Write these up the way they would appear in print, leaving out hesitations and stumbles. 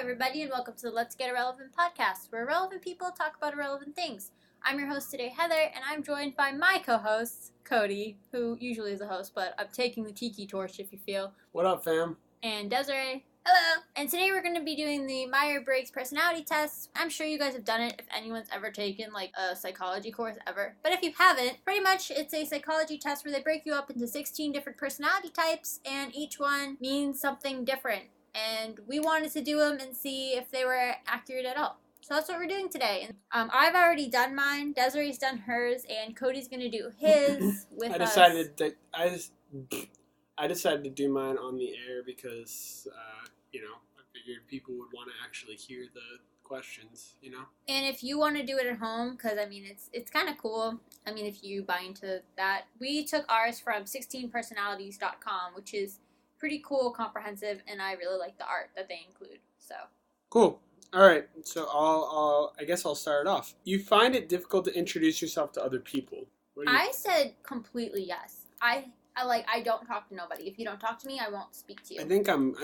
everybody, and welcome to the Let's Get Irrelevant podcast, where irrelevant people talk about irrelevant things. I'm your host today, Heather, and I'm joined by my co-host, Cody, who usually is a host, but I'm taking the tiki torch, if you feel. What up, fam? And Desiree. Hello. And today we're going to be doing the myers-brigg personality test. I'm sure you guys have done it if anyone's ever taken, a psychology course ever. But if you haven't, pretty much it's a psychology test where they break you up into 16 different personality types, and each one means something different. And we wanted to do them and see if they were accurate at all. So that's what we're doing today. I've already done mine, Desiree's done hers, and Cody's going to do his with I us. decided to do mine on the air because, I figured people would want to actually hear the questions, And if you want to do it at home, because, it's kind of cool. If you buy into that. We took ours from 16personalities.com, which is pretty cool, comprehensive, and I really like the art that they include. So cool. All right, so I guess I'll start it off. You find it difficult to introduce yourself to other people. I said completely yes. I don't talk to nobody. If you don't talk to me, I won't speak to you. I think I'm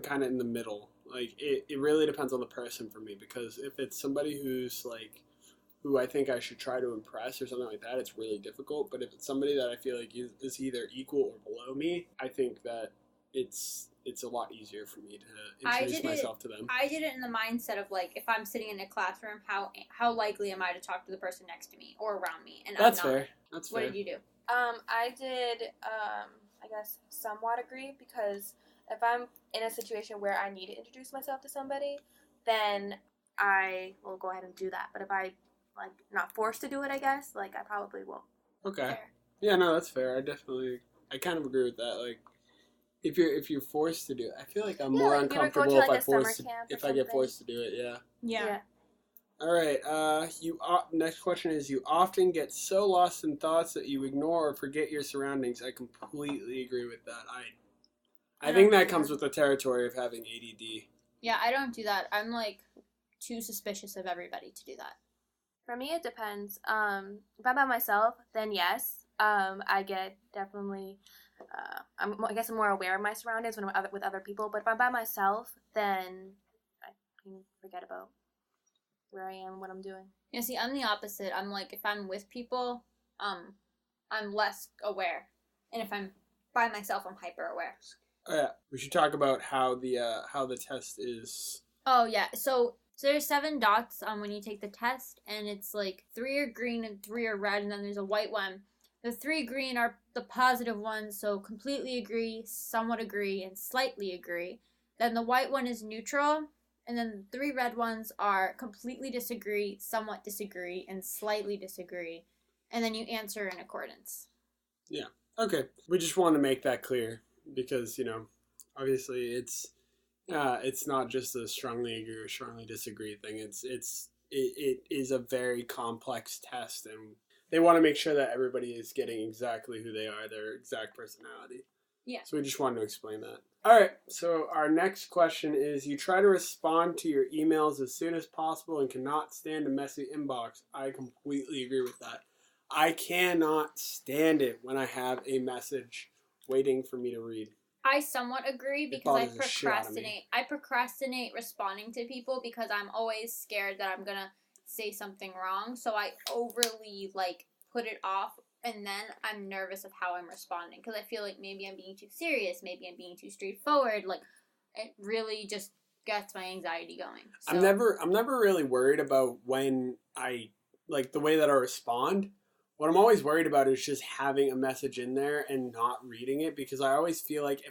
kind of in the middle. It really depends on the person for me, because if it's somebody who I think I should try to impress or something like that, it's really difficult. But if it's somebody that I feel like is either equal or below me, I think that it's a lot easier for me to introduce myself to them. I did it in the mindset of if I'm sitting in a classroom, how likely am I to talk to the person next to me or around me? And That's I'm not. fair. That's fair. What did you do? I did, I guess, somewhat agree, because if I'm in a situation where I need to introduce myself to somebody, then I will go ahead and do that. But if I, not forced to do it, I guess, I probably won't. Okay. Fair. Yeah, no, that's fair. I kind of agree with that. If you're forced to do it, I feel like I'm more uncomfortable if I get forced to do it. Yeah. All right. Next question is: you often get so lost in thoughts that you ignore or forget your surroundings. I completely agree with that. I think that comes with the territory of having ADD. Yeah, I don't do that. I'm too suspicious of everybody to do that. For me, it depends. If I'm by myself, then yes. I get definitely. I guess I'm more aware of my surroundings when I'm with other people. But if I'm by myself, then I can forget about where I am, what I'm doing. Yeah, see, I'm the opposite. I'm if I'm with people, I'm less aware, and if I'm by myself, I'm hyper aware. Oh, yeah, we should talk about how the test is. Oh yeah, so there's 7 dots when you take the test, and it's 3 are green and 3 are red, and then there's a white one. The 3 green are the positive ones, so completely agree, somewhat agree, and slightly agree. Then the white one is neutral, and then the 3 red ones are completely disagree, somewhat disagree, and slightly disagree. And then you answer in accordance. Yeah. Okay. We just want to make that clear because, obviously it's not just a strongly agree or strongly disagree thing. It is a very complex test, and they want to make sure that everybody is getting exactly who they are, their exact personality. Yeah. So we just wanted to explain that. All right. So our next question is: you try to respond to your emails as soon as possible and cannot stand a messy inbox. I completely agree with that. I cannot stand it when I have a message waiting for me to read. I somewhat agree because I procrastinate. I procrastinate responding to people because I'm always scared that I'm going to say something wrong. So I overly, put it off, and then I'm nervous of how I'm responding because I feel maybe I'm being too serious, maybe I'm being too straightforward. It really just gets my anxiety going. So. I'm never really worried about when I, the way that I respond. What I'm always worried about is just having a message in there and not reading it, because I always feel like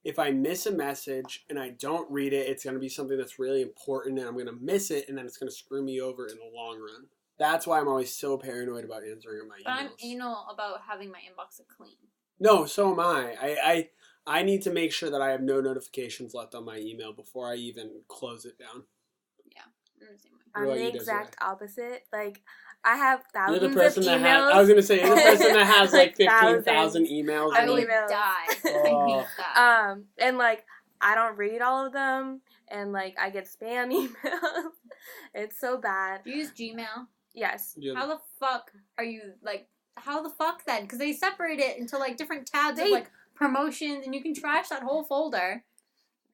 if I miss a message and I don't read it, it's going to be something that's really important and I'm going to miss it, and then it's going to screw me over in the long run. That's why I'm always so paranoid about answering my emails. But I'm anal about having my inbox clean. No, so am I. I need to make sure that I have no notifications left on my email before I even close it down. Yeah, I'm the same way. I'm the exact opposite. I have thousands of emails. I was going to say, you're the person that has 15,000 emails. I would die. I hate that. And I don't read all of them, and I get spam emails. It's so bad. Do you use Gmail? Yes. Yeah. How the fuck are you how the fuck then? Because they separate it into different tabs of promotions, and you can trash that whole folder.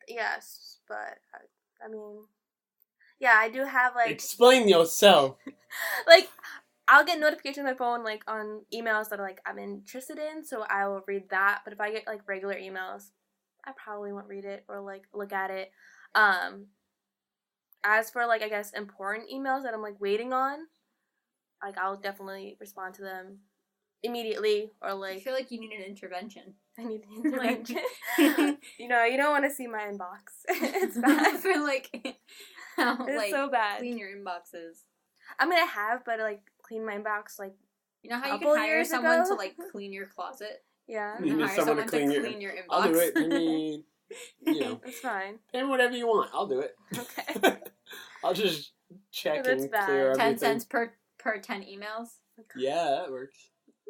Yes, but I mean, Yeah, I do have, like... Explain yourself. Like, I'll get notifications on my phone, like, on emails that, like, I'm interested in, so I will read that. But if I get, like, regular emails, I probably won't read it or, like, look at it. As for, like, I guess, important emails that I'm, like, waiting on, like, I'll definitely respond to them immediately, or, like... I feel like you need an intervention. I need an intervention. You know, you don't want to see my inbox. It's bad. I feel like... It's like, so bad. Clean your inboxes. I mean, I have, but, like, clean my inbox, like, you know how you can hire someone to, like, clean your closet? Yeah. You need someone to clean your inbox. I'll do it. I mean, you know. It's fine. Pay me whatever you want. I'll do it. Okay. I'll just check and clear everything. 10 cents per 10 emails? Yeah, that works.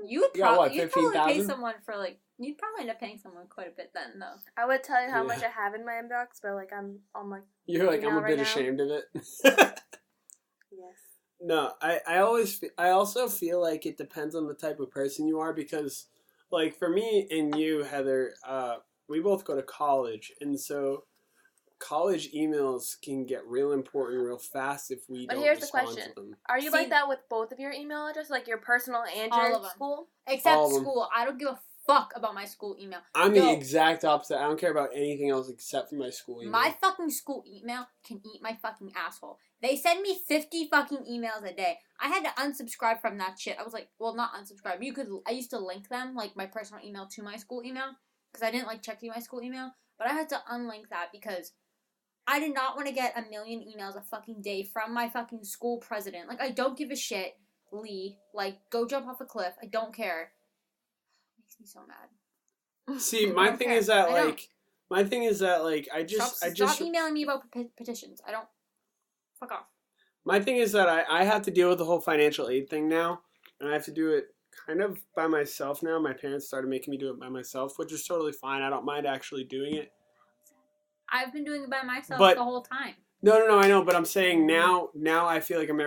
You'd probably pay someone for, like, you'd probably end up paying someone quite a bit then, though. I would tell you how much I have in my inbox, but, like, I'm like... You're like, I'm a bit ashamed of it? Yes. No, I also feel like it depends on the type of person you are, because, like, for me and you, Heather, we both go to college, and so college emails can get real important real fast if we don't respond to them. Are you like that with both of your email addresses, like your personal and your school? Except school. I don't give a fuck about my school email. I'm the exact opposite. I don't care about anything else except for my school email. My fucking school email can eat my fucking asshole. They send me 50 fucking emails a day. I had to unsubscribe from that shit. I was like, well, not unsubscribe. I used to link them, like my personal email to my school email, because I didn't like checking my school email. But I had to unlink that because I did not want to get a million emails a fucking day from my fucking school president. Like, I don't give a shit, Lee. Like, go jump off a cliff. I don't care. Makes me so mad. See, my thing is that I just stop emailing me about petitions. I don't. Fuck off. My thing is that I have to deal with the whole financial aid thing now, and I have to do it kind of by myself now. My parents started making me do it by myself, which is totally fine. I don't mind actually doing it. I've been doing it by myself the whole time. No, I know, but I'm saying now I feel like I'm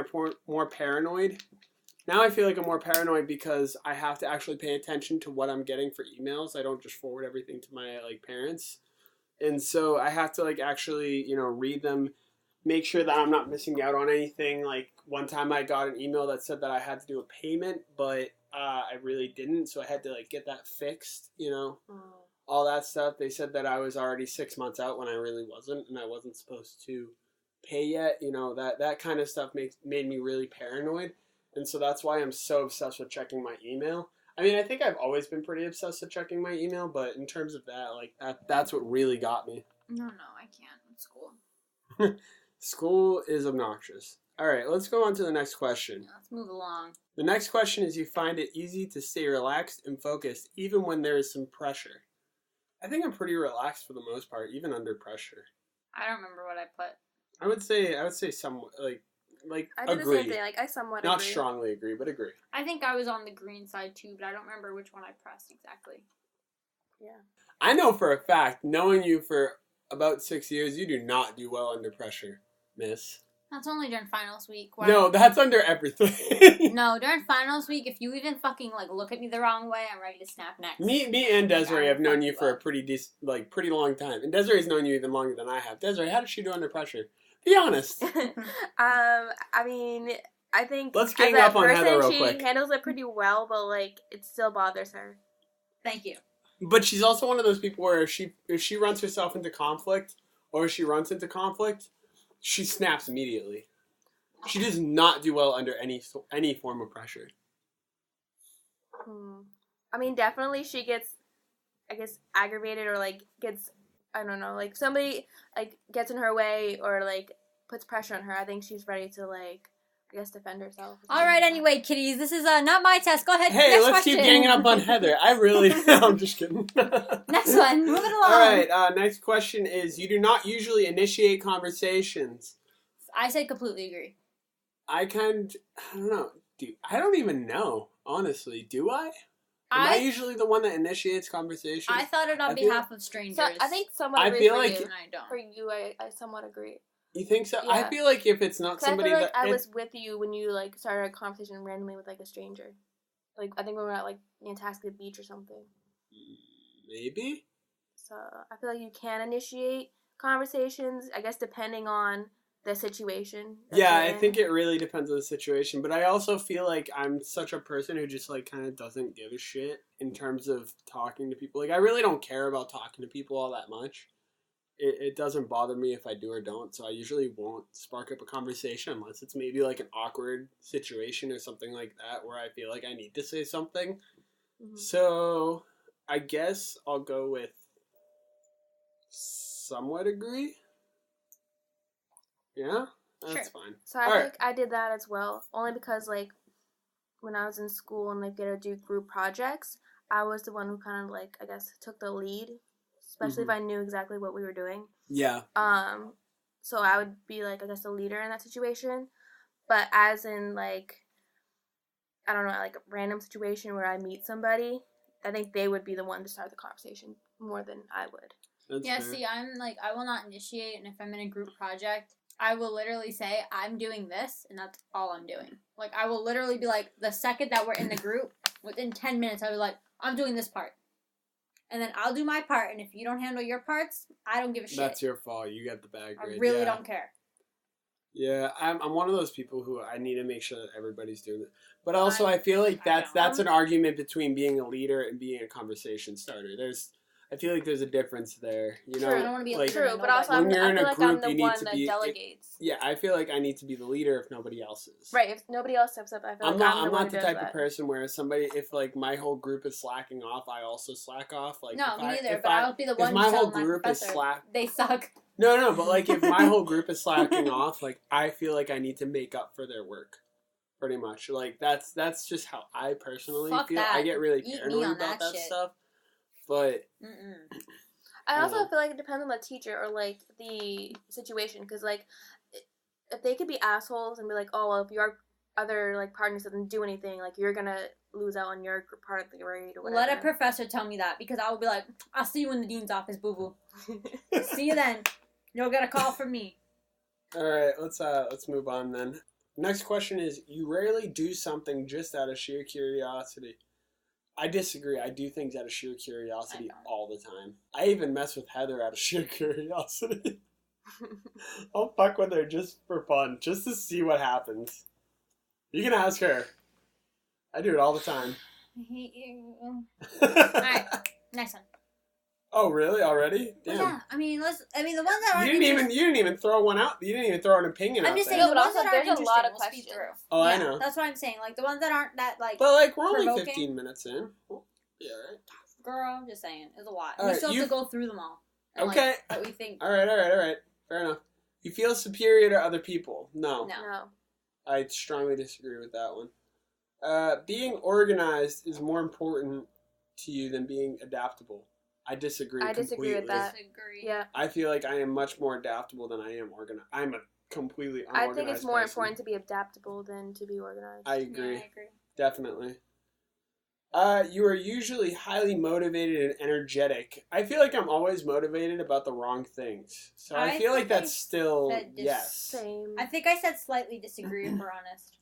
more paranoid. Now I feel like I'm more paranoid because I have to actually pay attention to what I'm getting for emails. I don't just forward everything to my, like, parents. And so I have to, like, actually, you know, read them, make sure that I'm not missing out on anything. Like, one time I got an email that said that I had to do a payment, but I really didn't, so I had to, like, get that fixed, you know. All that stuff. They said that I was already 6 months out when I really wasn't, and I wasn't supposed to pay yet. You know, that kind of stuff made me really paranoid. And so that's why I'm so obsessed with checking my email. I mean, I think I've always been pretty obsessed with checking my email, but in terms of that, like, that's what really got me. No, I can't. It's school. School is obnoxious. All right, let's go on to the next question. Let's move along. The next question is, you find it easy to stay relaxed and focused even when there is some pressure? I think I'm pretty relaxed for the most part, even under pressure. I don't remember what I put. I would say somewhat, like I did agree. The same thing. Like, I somewhat Not agree. strongly agree, but agree. I think I was on the green side too, but I don't remember which one I pressed exactly. Yeah. I know for a fact, knowing you for about 6 years, you do not do well under pressure, miss. That's only during finals week. No, that's under everything. No, during finals week, if you even fucking, like, look at me the wrong way, I'm ready to snap next. Me and Desiree have known you for a pretty long time. And Desiree's known you even longer than I have. Desiree, how does she do under pressure? Be honest. I mean, I think let's gang up on Heather real quick. She handles it pretty well, but, like, it still bothers her. Thank you. But she's also one of those people where if she runs herself into conflict, or if she runs into conflict, she snaps immediately. She does not do well under any form of pressure. I mean, definitely she gets, I guess, aggravated or, like, gets, I don't know, like, somebody, like, gets in her way or, like, puts pressure on her. I think she's ready to, like, I guess defend herself. All right, anyway, kiddies, this is not my test. Go ahead. Hey, next let's question. keep ganging up on Heather. I really, I'm just kidding. Next one, moving along. All right, next question is, you do not usually initiate conversations. I said completely agree. I don't know. I don't even know, honestly. Do I? Am I usually the one that initiates conversations? I thought it on behalf of strangers. So I think somewhat agree for you, and I don't. For you, I somewhat agree. You think so? Yeah. I feel like if it's not somebody I feel like I was with you when you, like, started a conversation randomly with, like, a stranger. Like, I think we were at, like, Nantasket Beach or something. Maybe? So I feel like you can initiate conversations, I guess, depending on the situation. Yeah, I think it really depends on the situation. But I also feel like I'm such a person who just, like, kind of doesn't give a shit in terms of talking to people. Like, I really don't care about talking to people all that much. It doesn't bother me if I do or don't, so I usually won't spark up a conversation unless it's maybe, like, an awkward situation or something like that where I feel like I need to say something. Mm-hmm. So, I guess I'll go with somewhat agree. Yeah? That's fine. So I think I did that as well, only because, like, when I was in school and, like, get to do group projects, I was the one who kind of, like, I guess, took the lead, especially if I knew exactly what we were doing. Yeah. So I would be, like, I guess, the leader in that situation. But as in, like, I don't know, like, a random situation where I meet somebody, I think they would be the one to start the conversation more than I would. That's fair. See, I'm, like, I will not initiate, and if I'm in a group project, I will literally say, I'm doing this, and that's all I'm doing. Like, I will literally be like, the second that we're in the group, within 10 minutes, I'll be like, I'm doing this part. And then I'll do my part, and if you don't handle your parts, I don't give a shit. That's your fault. You got the bad grade. I really don't care. Yeah, I'm one of those people who I need to make sure that everybody's doing it. But also, I feel like that's an argument between being a leader and being a conversation starter. I feel like there's a difference there. You know, I don't want to be like, true, but also I feel like I'm the one that delegates. Yeah, I feel like I need to be the leader if nobody else is. Right, if nobody else steps up, I feel like I'm not the type of person where if like my whole group is slacking off, I also slack off. Like no, me neither. But I'll be the one. If my whole group is they suck. No, but like if my whole group is slacking off, like I feel like I need to make up for their work. Pretty much, like that's just how I personally feel. That. I get really paranoid about that stuff. But I also feel like it depends on the teacher or, like, the situation. Because, like, if they could be assholes and be like, oh, well, if your other, like, partner doesn't do anything, like, you're going to lose out on your part of the grade or whatever. Let a professor tell me that. Because I will be like, I'll see you in the dean's office, boo-boo. See you then. You'll get a call from me. All right, let's move on then. Next question is, you rarely do something just out of sheer curiosity. I disagree. I do things out of sheer curiosity all the time. I even mess with Heather out of sheer curiosity. I'll fuck with her just for fun, just to see what happens. You can ask her. I do it all the time. I hate you. Alright, next one. Oh, really? Already? Damn. Well, yeah, I mean, the ones that aren't you didn't even throw one out. You didn't even throw an opinion out. I'm just there. saying, the ones that aren't interesting, a lot of questions. Oh, yeah, I know. That's what I'm saying. Like, the ones that aren't that, like, but, like, we're only provoking. 15 minutes in. Well, yeah, right? Girl, I'm just saying. It's a lot. All we still have to go through them all. And, okay. Like, what we think. All right. Fair enough. You feel superior to other people. No. I strongly disagree with that one. Being organized is more important to you than being adaptable. I disagree completely. Disagree with that. Yeah. I feel like I am much more adaptable than I am organized. I'm a completely unorganized I think it's more person. important to be adaptable than to be organized. I agree. Yeah, I agree. Definitely. You are usually highly motivated and energetic. I feel like I'm always motivated about the wrong things. So I feel like that's still yes. Same. I think I said slightly disagree, if we're honest.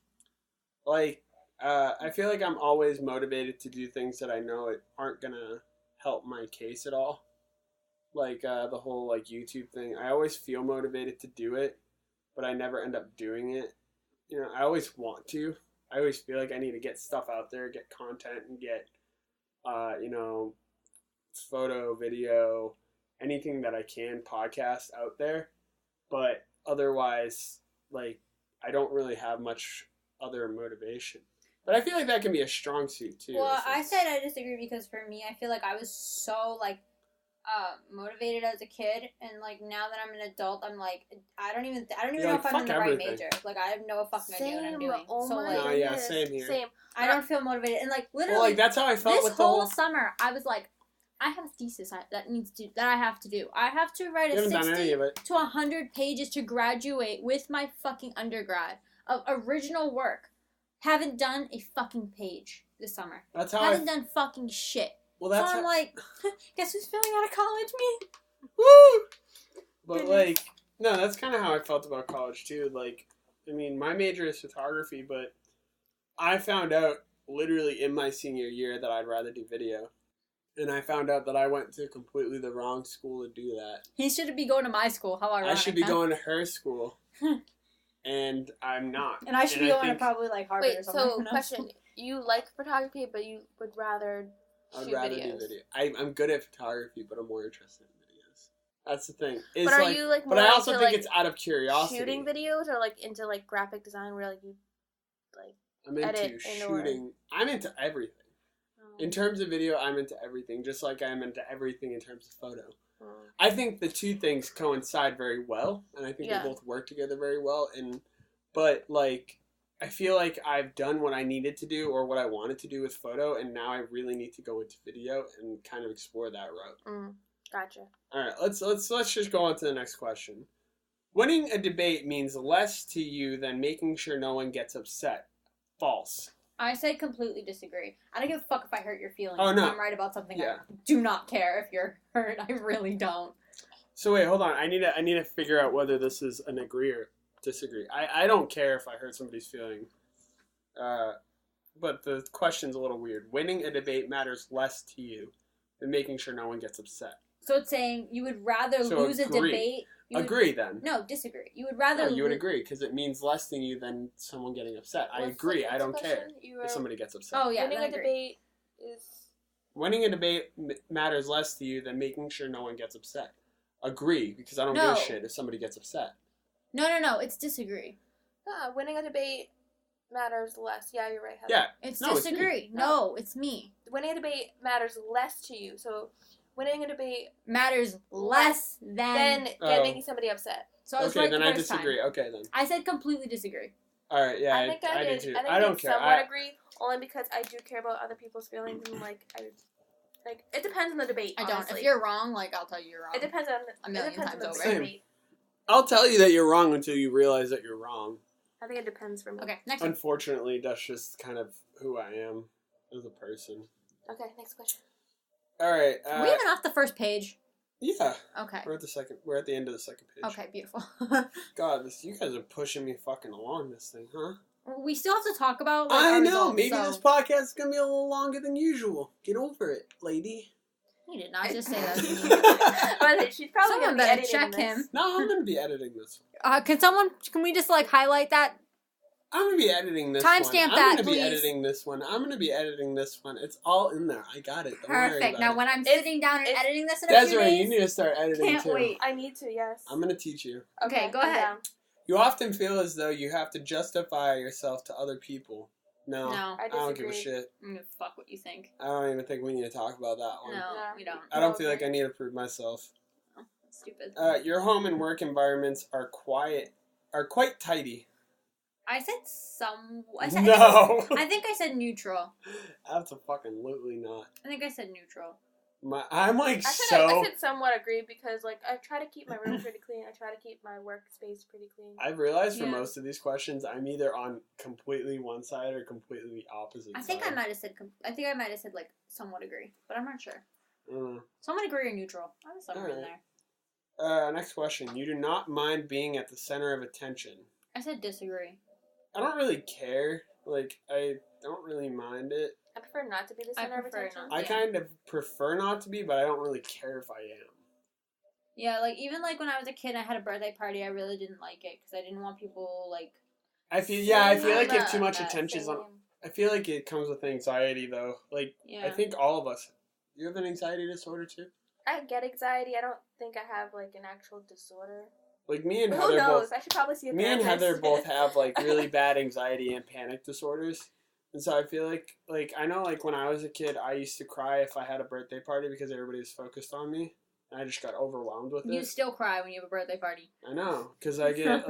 Like, I feel like I'm always motivated to do things that I know aren't gonna help my case at all. Like, the whole, like, YouTube thing. I always feel motivated to do it, but I never end up doing it. You know, I always want to. I always feel like I need to get stuff out there, get content, and get, photo, video, anything that I can, podcast out there. But otherwise, like, I don't really have much other motivation. But I feel like that can be a strong suit, too. Well, I said I disagree because for me, I feel like I was so, like, motivated as a kid, and, like, now that I'm an adult, I'm like, I don't even know if I'm in the right major. Like, I have no fucking idea what I'm doing. Oh, so, my like, yeah, same here. Same. I don't feel motivated, and, like, literally, well, like, that's how I felt with the whole summer. I was like, I have a thesis that I have to do. I have to write a 60 to 100 pages to graduate with my fucking undergrad of original work. Haven't done a fucking page this summer. That's how haven't done fucking shit. Well, that's so I'm like, guess who's feeling out of college? Me. Woo! But like, no, that's kind of how I felt about college too. Like, I mean, my major is photography, but I found out literally in my senior year that I'd rather do video. and I found out that I went to completely the wrong school to do that. He should be going to my school. How ironic, I should be going to her school. And I'm not. And I should be going to probably like Harvard or something. So question, you like photography, but you would rather shoot videos. Do video. I'm good at photography, but I'm more interested in videos. That's the thing. But are you like more But I also into, think like, it's out of curiosity. shooting videos, or like into like graphic design where like you like I'm into shooting. I'm into everything. In terms of video, I'm into everything, just like I'm into everything in terms of photo. I think the two things coincide very well, and I think they both work together very well. But like, I feel like I've done what I needed to do or what I wanted to do with photo, and now I really need to go into video and kind of explore that route. Gotcha. All right, let's just go on to the next question. Winning a debate means less to you than making sure no one gets upset. False. I say completely disagree. I don't give a fuck if I hurt your feelings. Oh, no. If I'm right about something. I do not care if you're hurt. I really don't. So wait, hold on. I need to figure out whether this is an agree or disagree. I don't care if I hurt somebody's feeling. But the question's a little weird. Winning a debate matters less to you than making sure no one gets upset. So it's saying you would rather lose a debate. Agree then. No, disagree. You would rather. No, you would agree because it means less to you than someone getting upset. I agree. I don't care if somebody gets upset. Oh yeah, winning a debate is. Winning a debate matters less to you than making sure no one gets upset. Agree, because I don't give a shit if somebody gets upset. No. It's disagree. Winning a debate matters less. Yeah, you're right, Heather. Yeah. It's disagree. No, it's me. Winning a debate matters less to you. So. Winning a debate matters less than making somebody upset. So I was okay, right then the I first disagree. time. Okay, then. I said completely disagree. All right, yeah, I think I do too. I think I don't care. Somewhat agree, only because I do care about other people's feelings and it depends on the debate. I honestly. don't. If you're wrong, I'll tell you you're wrong. It depends on a million times over. Debate. I'll tell you that you're wrong until you realize that you're wrong. I think it depends for me. Okay, next one. Unfortunately, that's just kind of who I am as a person. Okay, next question. All right. Are we even off the first page? Yeah. Okay. We're at the end of the second page. Okay, beautiful. God, you guys are pushing me fucking along this thing, huh? We still have to talk about. I know. Maybe this podcast is gonna be a little longer than usual. Get over it, lady. He did not just say that to me. But she's probably someone gonna be better check this. him. No, I'm gonna be editing this. Can we just highlight that? I'm going to be editing this one. Timestamp that, I'm going to be please. editing this one. I'm going to be editing this one. It's all in there. I got it. Don't Perfect. worry about Now, it. when I'm sitting down and editing this in a few Desiree, days... you need to start editing Can't too. wait. I need to, yes. I'm going to teach you. Okay, go ahead. You often feel as though you have to justify yourself to other people. No. I don't give a shit. I'm going to fuck what you think. I don't even think we need to talk about that one. No, we don't. I don't feel like I need to prove myself. Oh, that's stupid. Your home and work environments are quite tidy. I said No. I think I said neutral. Absolutely not. I think I said neutral. I said somewhat agree because I try to keep my room pretty clean. I try to keep my workspace pretty clean. I've realized for most of these questions, I'm either on completely one side or completely the opposite side. I think I might have said somewhat agree, but I'm not sure. Somewhat agree or neutral. I was somewhere in there. Next question. You do not mind being at the center of attention. I said disagree. I don't really care. I don't really mind it. I prefer not to be the center of attention. I kind of prefer not to be, but I don't really care if I am. Yeah, even when I was a kid, I had a birthday party. I really didn't like it because I didn't want people I feel like if too much attention is on. I feel like it comes with anxiety though. I think all of us. You have an anxiety disorder too? I get anxiety. I don't think I have an actual disorder. Me and Heather both. I should probably see a therapist. Me and Heather both have really bad anxiety and panic disorders. And so I feel like I know when I was a kid, I used to cry if I had a birthday party because everybody was focused on me. And I just got overwhelmed with it. You still cry when you have a birthday party. I know, because I get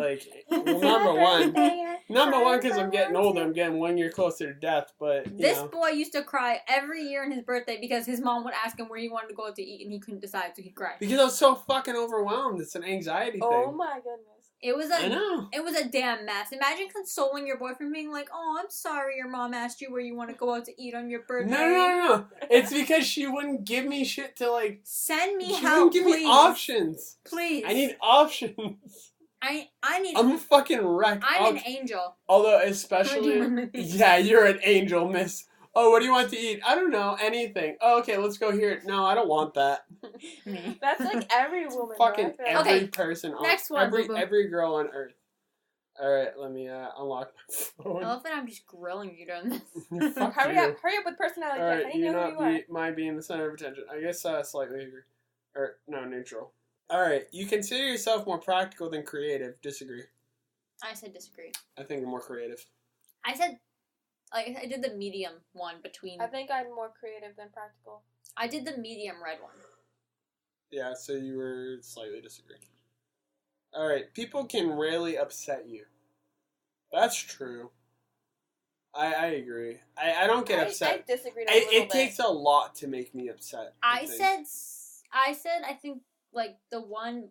number one, because I'm getting older. I'm getting 1 year closer to death. But this boy used to cry every year on his birthday because his mom would ask him where he wanted to go out to eat, and he couldn't decide, so he'd cry. Because I was so fucking overwhelmed. It's an anxiety thing. Oh my goodness. It was a damn mess. Imagine consoling your boyfriend being like, "Oh, I'm sorry your mom asked you where you want to go out to eat on your birthday." No. It's because she wouldn't give me shit to send me help. She wouldn't give me options. Please. I need options. I'm a fucking wreck. I'm an angel. Although especially yeah, you're an angel, miss. Oh, what do you want to eat? I don't know, anything. Oh, okay, let's go here. No, I don't want that. Me. That's like every woman. Fucking every person on next one, every girl on earth. All right, let me unlock my phone. I love that I'm just grilling you during this. Hurry up with personality. All right, I need to know who you are. Mind being the center of attention. I guess slightly agree. Or no, neutral. All right, you consider yourself more practical than creative. Disagree. I said disagree. I think you're more creative. I said, like, I did the medium one between. I think I'm more creative than practical. I did the medium red one. Yeah, so you were slightly disagreeing. All right, people can rarely upset you. That's true. I agree. I don't get upset. I disagreed a little bit. It takes a lot to make me upset. I said I think like the one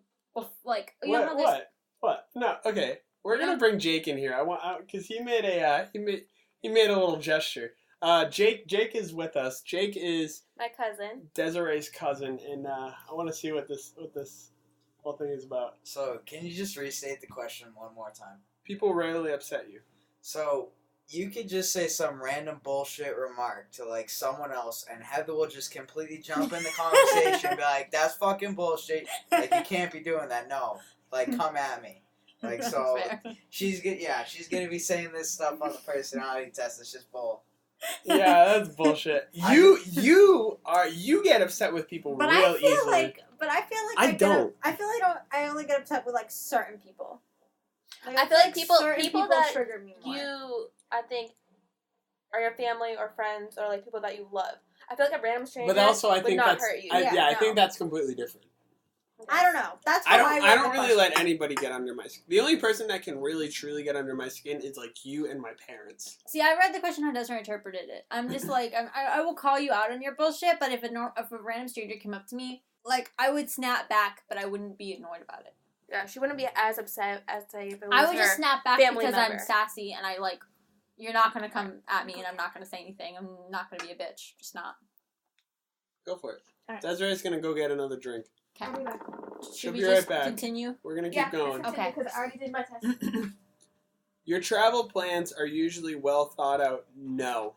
like you know how this. What? No. Okay. We're gonna bring Jake in here. I want because he made a little gesture. Jake is with us. Jake is my cousin. Desiree's cousin, and I want to see what this whole thing is about. So, can you just restate the question one more time? People rarely upset you. So, you could just say some random bullshit remark to, like, someone else, and Heather will just completely jump in the conversation and be like, that's fucking bullshit. Like, you can't be doing that. No. Like, come at me. Like, so, she's gonna be saying this stuff on the personality test. It's just bull. Yeah, that's bullshit. You get upset with people real easily. I don't. I only get upset with, like, certain people. Like, I feel like people that trigger me more. you, I think, are your family or friends or like people that you love. I feel like a random stranger but also, I think would not that's, hurt you. I think that's completely different. I don't know. That's how I don't really let anybody get under my skin. The only person that can really truly get under my skin is like you and my parents. See, I read the question how Desiree interpreted it. I'm just like I will call you out on your bullshit, but if a random stranger came up to me, like I would snap back, but I wouldn't be annoyed about it. Yeah, she wouldn't be as upset as say if it was I would just snap back because member. I'm sassy and I like. You're not gonna come at me and I'm not gonna say anything. I'm not gonna be a bitch. Just not. Go for it. Right. Desiree's gonna go get another drink. Okay. She'll be right back. Continue? We're gonna keep going. Okay. Because I already did my test. Your travel plans are usually well thought out. No.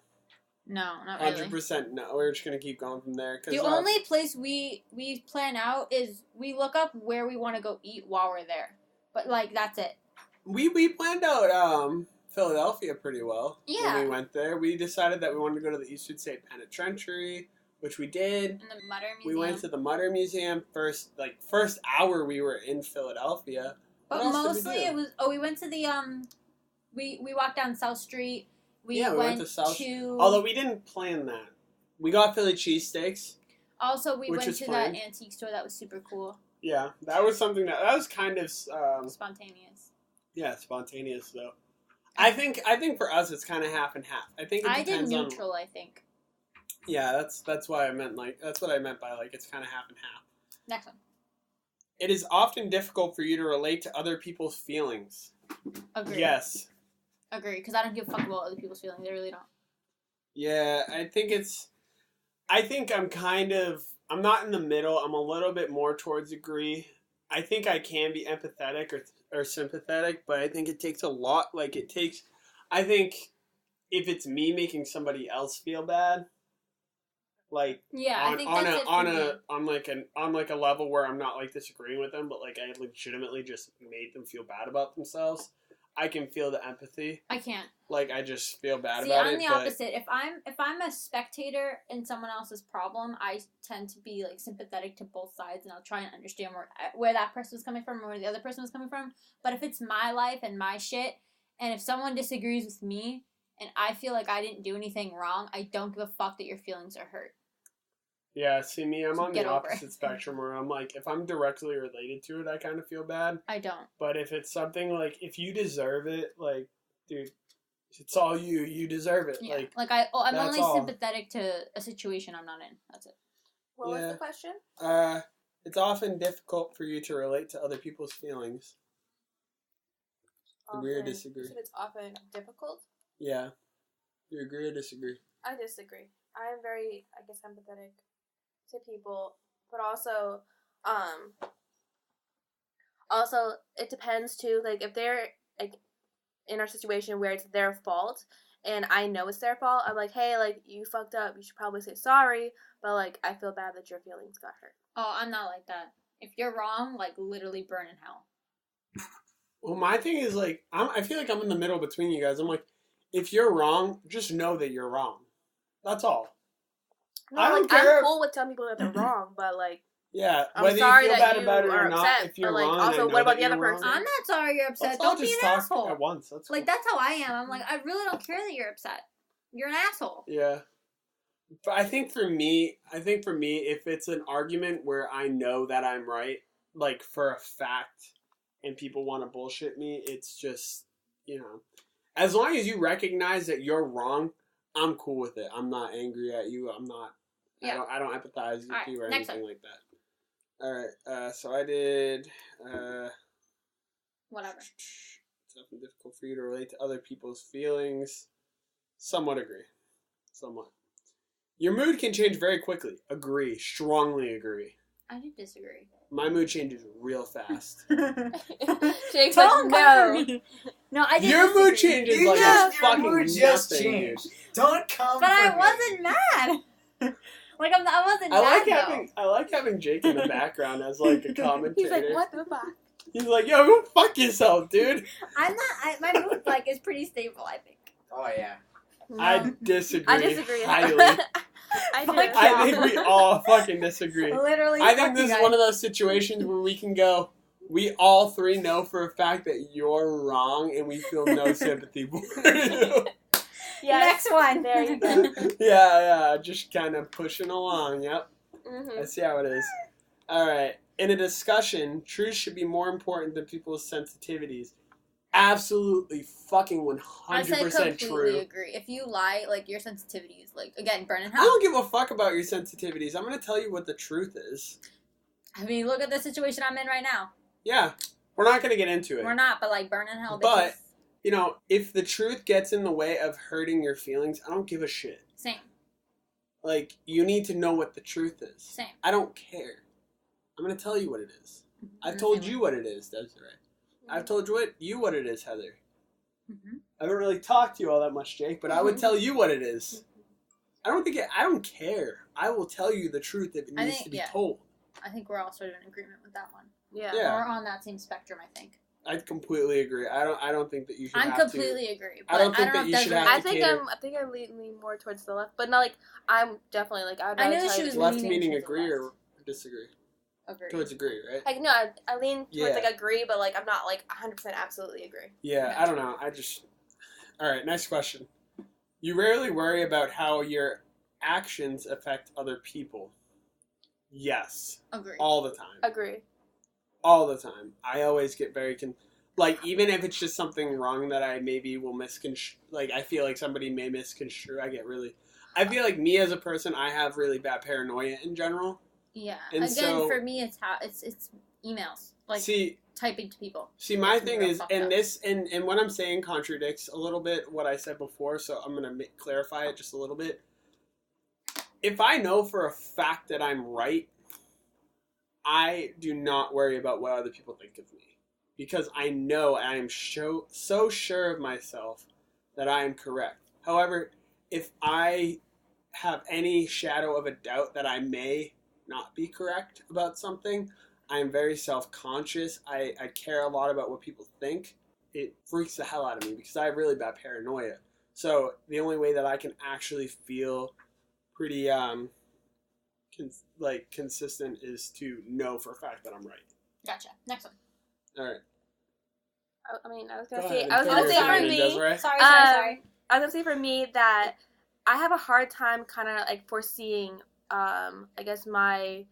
No, not really. 100% no. We're just gonna keep going from there. The only place we plan out is we look up where we want to go eat while we're there. But like that's it. We planned out Philadelphia pretty well. Yeah. When we went there, we decided that we wanted to go to the Eastern State Penitentiary, which we did. And the Mutter Museum. We went to the Mutter Museum first hour we were in Philadelphia. But mostly it was. Oh, we went to the We walked down South Street. We went to South. Although we didn't plan that, we got Philly cheesesteaks. Also, we went to that antique store that was super cool. Yeah, that was something that was kind of spontaneous. Yeah, spontaneous though. I think for us it's kind of half and half. I think it depends did neutral. I think. Yeah, that's why I meant that's what I meant by it's kind of half and half. Next one. It is often difficult for you to relate to other people's feelings. Agree. Yes. Agree, because I don't give a fuck about other people's feelings. I really don't. Yeah, I think I'm not in the middle. I'm a little bit more towards agree. I think I can be empathetic or sympathetic, but I think it takes a lot. I think if it's me making somebody else feel bad, I think on a level where I'm not disagreeing with them, but I legitimately just made them feel bad about themselves. I can feel the empathy. I can't. I just feel bad about it. See, I'm the opposite. If I'm a spectator in someone else's problem, I tend to be sympathetic to both sides, and I'll try and understand where that person was coming from or where the other person was coming from. But if it's my life and my shit, and if someone disagrees with me, and I feel like I didn't do anything wrong, I don't give a fuck that your feelings are hurt. Yeah, see me, I'm on the opposite spectrum where I'm if I'm directly related to it, I kind of feel bad. I don't. But if it's something if you deserve it, dude, it's all you. You deserve it. Yeah. I'm only sympathetic to a situation I'm not in. That's it. What was the question? It's often difficult for you to relate to other people's feelings. Agree or disagree? You said it's often difficult? Yeah. You agree or disagree? I disagree. I am very, empathetic to people, but also it depends too. If they're in our situation where it's their fault and I know it's their fault, I'm like, hey, like, you fucked up. You should probably say sorry, but, like, I feel bad that your feelings got hurt. Oh, I'm not like that. If you're wrong, like, literally burn in hell. Well, my thing is, like, I feel like I'm in the middle between you guys. I'm like, if you're wrong, just know that you're wrong. That's all. No, I don't care. I'm cool with telling people that they're wrong, but, like, yeah, I'm whether sorry you feel that bad about it or upset, not, if you're but, like, wrong, also, what about the other person? I'm not sorry you're upset. Let's don't be an asshole. At once. That's cool. Like, that's how I am. I'm like, I really don't care that you're upset. You're an asshole. Yeah. But I think for me, if it's an argument where I know that I'm right, like, for a fact, and people want to bullshit me, it's just, you know, as long as you recognize that you're wrong, I'm cool with it. I'm not angry at you. I'm not, I don't empathize with you or anything like that. Alright, so I did, whatever. It's often difficult for you to relate to other people's feelings. Somewhat agree. Somewhat. Your mood can change very quickly. Agree. Strongly agree. I do disagree. My mood changes real fast. Jake's like, no. No, I didn't. Your mood changes like it's fucking mood just changed. Don't come. But I wasn't mad. Like I wasn't mad. I like having Jake in the background as like a commentator. He's like, what the fuck? He's like, yo, go fuck yourself, dude. I'm not. My mood like is pretty stable, I think. Oh yeah. No. I disagree. Highly. I think we all fucking disagree. Literally. I think this is one of those situations where we can go, we all three know for a fact that you're wrong and we feel no sympathy for you. Yes. Next one. There you go. Yeah, just kind of pushing along, yep. Mm-hmm. Let's see how it is. Alright, in a discussion, truth should be more important than people's sensitivities. Absolutely fucking 100% I say completely true. agree. If you lie, like, your sensitivities, like, again, burn in I hell. don't give a fuck about your sensitivities. I'm going to tell you what the truth is. I mean, look at the situation I'm in right now. Yeah, we're not going to get into it. We're not, but, like, burn in hell. But, you know, if the truth gets in the way of hurting your feelings, I don't give a shit. Same. Like, you need to know what the truth is. Same. I don't care. I'm going to tell you what it is. I've told you what it is, Desiree. I've told you what it is, Heather. Mm-hmm. I haven't really talked to you all that much, Jake, but I would tell you what it is. I don't care. I will tell you the truth if it needs to be told. I think we're all sort of in agreement with that one. Yeah. We're on that same spectrum, I think. I completely agree. I don't think that you should I completely agree. I don't think that you should have to I think I lean more towards the left, but not like, I'm definitely like, I knew she was left meaning agree or disagree? Agree. Towards agree, right? Like, no, I lean towards like agree, but like I'm not like 100% absolutely agree. Yeah, I don't know. Alright, next question. You rarely worry about how your actions affect other people. Yes. Agree. All the time. Agree. All the time. I always get very like, even if it's just something wrong that I maybe will misconstrue, like, I feel like somebody may misconstrue, I feel like me as a person, I have really bad paranoia in general. Yeah. And again, for me, it's emails. Like, typing to people. See, my thing is, and what I'm saying contradicts a little bit what I said before, so I'm going to clarify it just a little bit. If I know for a fact that I'm right, I do not worry about what other people think of me. Because I know I am so sure of myself that I am correct. However, if I have any shadow of a doubt that I may not be correct about something, I am very self-conscious. I care a lot about what people think. It freaks the hell out of me because I have really bad paranoia. So the only way that I can actually feel pretty consistent is to know for a fact that I'm right. Gotcha. Next one. All right. I was gonna say for me. Sorry. I was gonna say for me that I have a hard time kind of like foreseeing. I guess my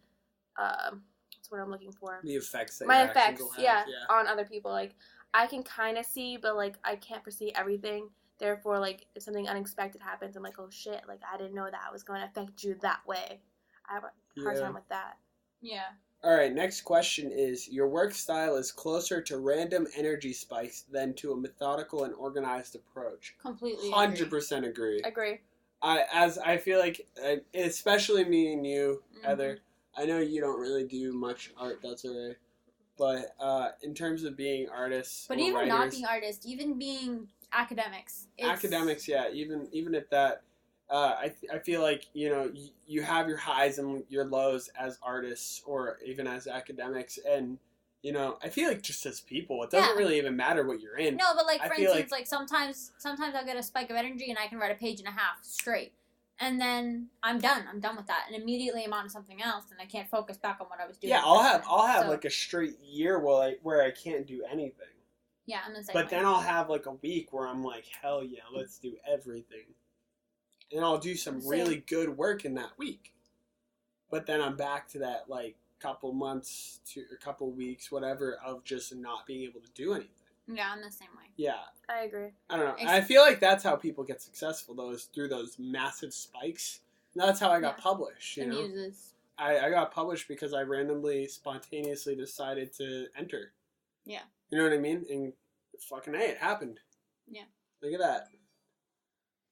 what's what I'm looking for. The effects that my effects, yeah, on other people. Like I can kind of see, but like I can't foresee everything. Therefore, like if something unexpected happens, I'm like, oh shit! Like I didn't know that was going to affect you that way. I have a hard time with that. Yeah. All right, next question is, your work style is closer to random energy spikes than to a methodical and organized approach. Completely 100% agree. Agree. I feel like, especially me and you, Heather, I know you don't really do much art, that's alright. But in terms of being artists, but even writers, not being artists, even being academics. Academics, yeah. Even at that, I feel like, you know, you have your highs and your lows as artists or even as academics, and you know, I feel like just as people, it doesn't really even matter what you're in. No, but like for instance, like sometimes I'll get a spike of energy and I can write a page and a half straight. And then I'm done. I'm done with that, and immediately I'm on to something else, and I can't focus back on what I was doing. Yeah, I'll have like a straight year where I can't do anything. Yeah, I'm the same. But then I'll have like a week where I'm like, hell yeah, let's do everything, and I'll do some really good work in that week. But then I'm back to that like couple months to a couple weeks, whatever, of just not being able to do anything. Yeah, I'm the same way. Yeah. I agree. I don't know. I feel like that's how people get successful, though, is through those massive spikes. And that's how I got published, you know? Muses. I got published because I randomly, spontaneously decided to enter. Yeah. You know what I mean? And fucking hey, it happened. Yeah. Look at that.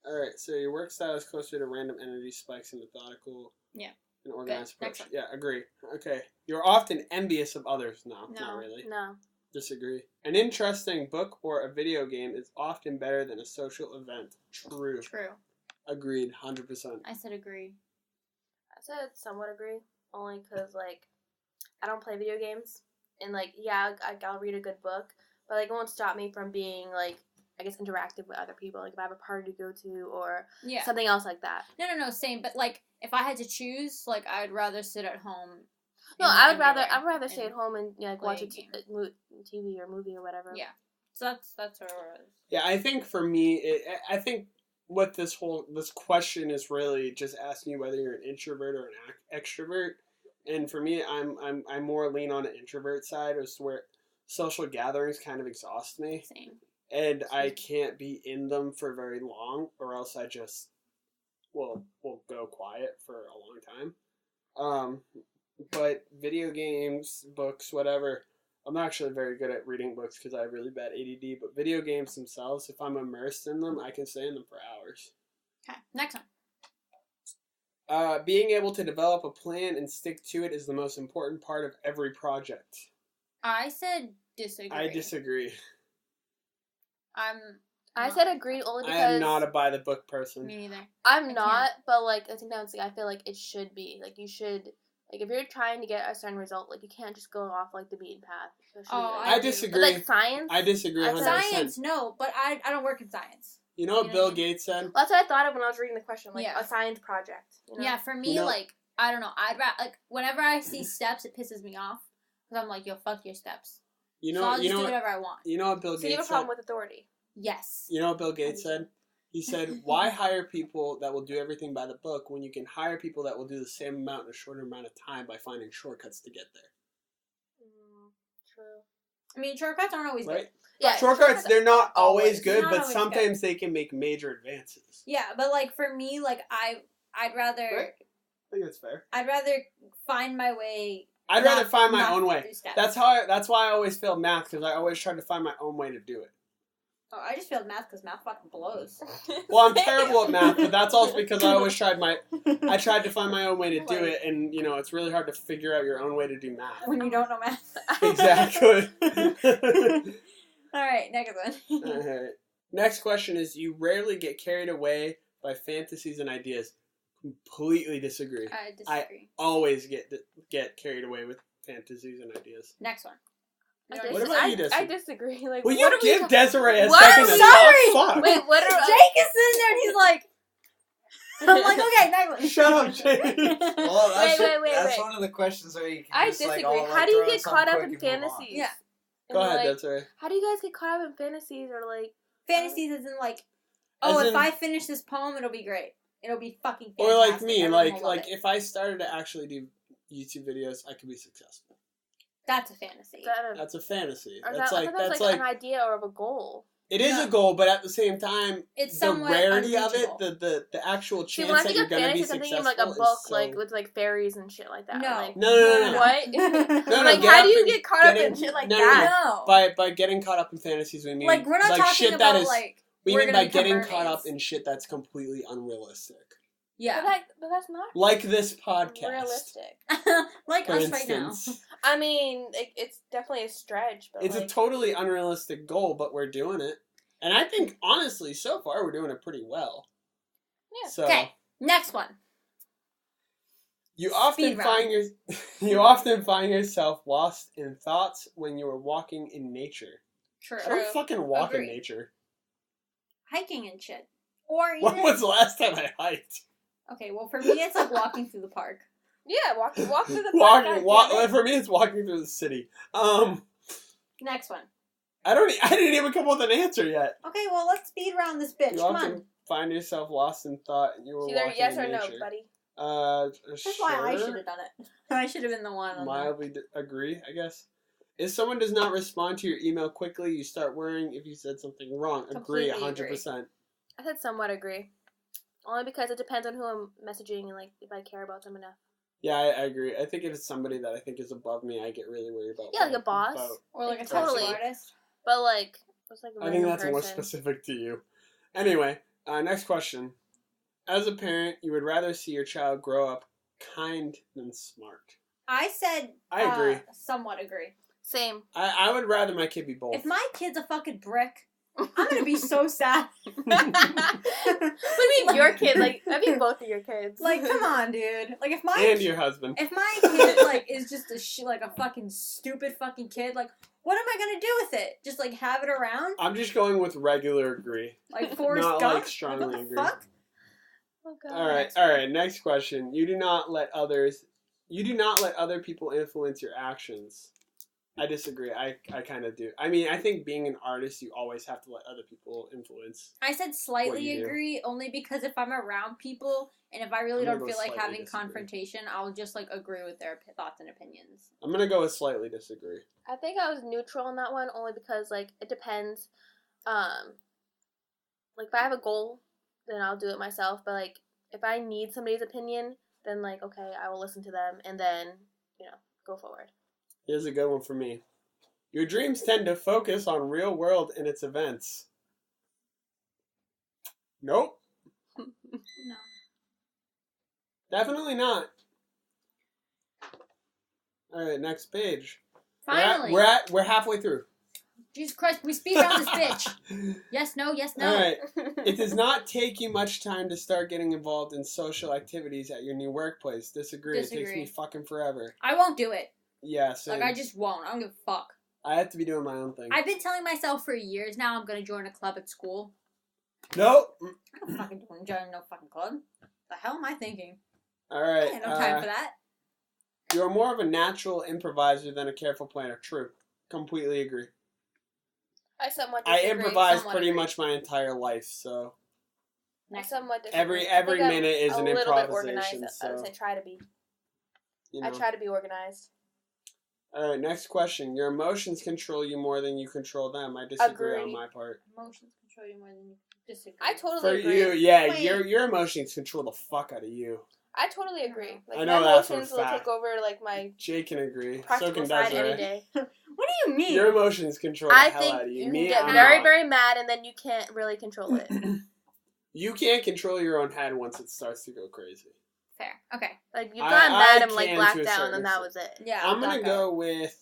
Alright, so your work style is closer to random energy spikes and methodical. Yeah. And organized approach. Yeah, agree. Okay. You're often envious of others. No, not really. No. Disagree. An interesting book or a video game is often better than a social event. True. True. Agreed, 100%. I said agree. I said somewhat agree, only because, like, I don't play video games. And, like, yeah, I'll read a good book, but, like, it won't stop me from being, like, I guess interactive with other people. Like, if I have a party to go to or something else like that. No, same. But, like, if I had to choose, like, I'd rather sit at home. No, I'd rather stay at home and watch a TV or movie or whatever. Yeah, so that's where it is. Yeah, I think for me, I think what this question is really just asking you whether you're an introvert or an extrovert. And for me, I'm more lean on the introvert side, as where social gatherings kind of exhaust me. Same. And I can't be in them for very long, or else I just will go quiet for a long time. But video games, books, whatever, I'm actually very good at reading books because I have really bad ADD. But video games themselves, if I'm immersed in them, I can stay in them for hours. Okay, next one. Being able to develop a plan and stick to it is the most important part of every project. I said disagree. I disagree. I said agree only because I am not a by the book person. Me neither. I'm not, but like sometimes I feel like it should be. Like you should. Like, if you're trying to get a certain result, like, you can't just go off, like, the beaten path. I disagree. But, like, science? I disagree 100%. Science, no, but I don't work in science. You know what Bill Gates said? Well, that's what I thought of when I was reading the question, like, a science project. You know? Yeah, for me, like, I don't know. I'd rather, like, whenever I see steps, it pisses me off. Because I'm like, yo, fuck your steps. So I'll just do whatever I want. You know what Bill Gates said? So you have a problem with authority? Yes. You know what Bill Gates said? He said, why hire people that will do everything by the book when you can hire people that will do the same amount in a shorter amount of time by finding shortcuts to get there? True. I mean, shortcuts aren't always good. Yeah, shortcuts, they're not always good, but sometimes they can make major advances. Yeah, but, like, for me, like, I'd rather... Right? I think that's fair. I'd rather find my way... I'd rather find my own way. That's why I always failed math, because I always tried to find my own way to do it. Oh, I just failed math because math fucking blows. Well, I'm terrible at math, but that's also because I always tried to find my own way to do it, and, you know, it's really hard to figure out your own way to do math. When you don't know math. Exactly. Alright, next one. Alright. Next question is, you rarely get carried away by fantasies and ideas. Completely disagree. I disagree. I always get carried away with fantasies and ideas. Next one. What about you, Desiree? I disagree. Like, will you give Desiree a what? second to talk? Fuck. Wait, what are... Jake is sitting there and he's like... I'm like, okay, next one. Shut up, Jake. Well, that's one of the questions where you can I disagree. How do you get caught up in fantasies? Yeah. Go ahead, Desiree. How do you guys get caught up in fantasies or, like... Fantasies as in, like, if I finish this poem, it'll be great. It'll be fucking fantastic. Or like me, like if I started to actually do YouTube videos, I could be successful. That's a fantasy. That's a fantasy. That's like an idea or of a goal. It is a goal, but at the same time, it's the rarity of it, the actual chance that you're going to be successful. I'm thinking like a book, like with like fairies and shit like that. No, like, no. What? No, like, how do you get caught up in shit like that? No. By getting caught up in fantasies, we mean like we're not talking shit about that is, like. We mean by getting caught up in shit that's completely unrealistic. Yeah, but that's not like this podcast. Realistic. Like us right now. I mean, it's definitely a stretch, but it's a totally unrealistic goal, but we're doing it. And I think, honestly, so far we're doing it pretty well. Yeah. So, okay, next one. You often find yourself lost in thoughts when you are walking in nature. True. I don't fucking walk in nature. Hiking and shit. Or even... When was the last time I hiked? Okay, well for me it's like walking through the park. Yeah, walk through the park. For me it's walking through the city. Next one. I didn't even come up with an answer yet. Okay, well let's speed around this bitch. Come on. Find yourself lost in thought and you were either walking yes in or nature. no, buddy. That's why I should have done it. I should have been the one. Mildly agree, I guess. If someone does not respond to your email quickly, you start worrying if you said something wrong. Agree, 100%. I said somewhat agree. Only because it depends on who I'm messaging and like if I care about them enough. Yeah, I agree. I think if it's somebody that I think is above me, I get really worried about. Yeah, like a boss or like a totally artist. But like, it's like a I think that's more specific to you. Anyway, next question. As a parent, you would rather see your child grow up kind than smart. I said I agree. Somewhat agree. Same. I would rather my kid be both. If my kid's a fucking brick, I'm gonna be so sad. What do you mean your kid? Like, I mean both of your kids. Like, come on, dude. Like, if my and your husband. If my kid like is just a fucking stupid fucking kid, like, what am I gonna do with it? Just like have it around? I'm just going with regular agree. Like Forrest Not Gump? like strongly like, what the agree. Fuck? Oh, God. All right. Next question. You do not let other people influence your actions. I disagree. I kind of do. I mean, I think being an artist, you always have to let other people influence. I said slightly agree, only because if I'm around people and if I really don't feel like having confrontation, I'll just like agree with their thoughts and opinions. I'm gonna go with slightly disagree. I think I was neutral on that one, only because like it depends. Like if I have a goal, then I'll do it myself. But like if I need somebody's opinion, then like okay, I will listen to them and then go forward. Here's a good one for me. Your dreams tend to focus on real world and its events. Nope. No. Definitely not. All right, next page. Finally. We're halfway through. Jesus Christ, we speed around this bitch. Yes, no, yes, no. All right. It does not take you much time to start getting involved in social activities at your new workplace. Disagree. It takes me fucking forever. I won't do it. Yeah, same. Like, I just won't. I don't give a fuck. I have to be doing my own thing. I've been telling myself for years now I'm going to join a club at school. Nope. I'm not fucking joining no fucking club. The hell am I thinking? All right. I have no time for that. You're more of a natural improviser than a careful planner. True. Completely agree. I somewhat disagree. I improvise pretty much my entire life, so. I somewhat disagree. Every minute is an improvisation. Bit organized. So. I would say try to be. I try to be organized. All right, next question. Your emotions control you more than you control them. I disagree on my part. Emotions control you more than you disagree. I totally agree. For you, yeah, your emotions control the fuck out of you. I totally agree. Like, I know my that's emotions will take over like my. Jake can agree. So can side any day. What do you mean? Your emotions control the hell out of you. You can get very, very mad, and then you can't really control it. You can't control your own head once it starts to go crazy. Fair. Okay. Like, you've gotten mad and, like, blacked out, and then that was it. Yeah. I'm going to go with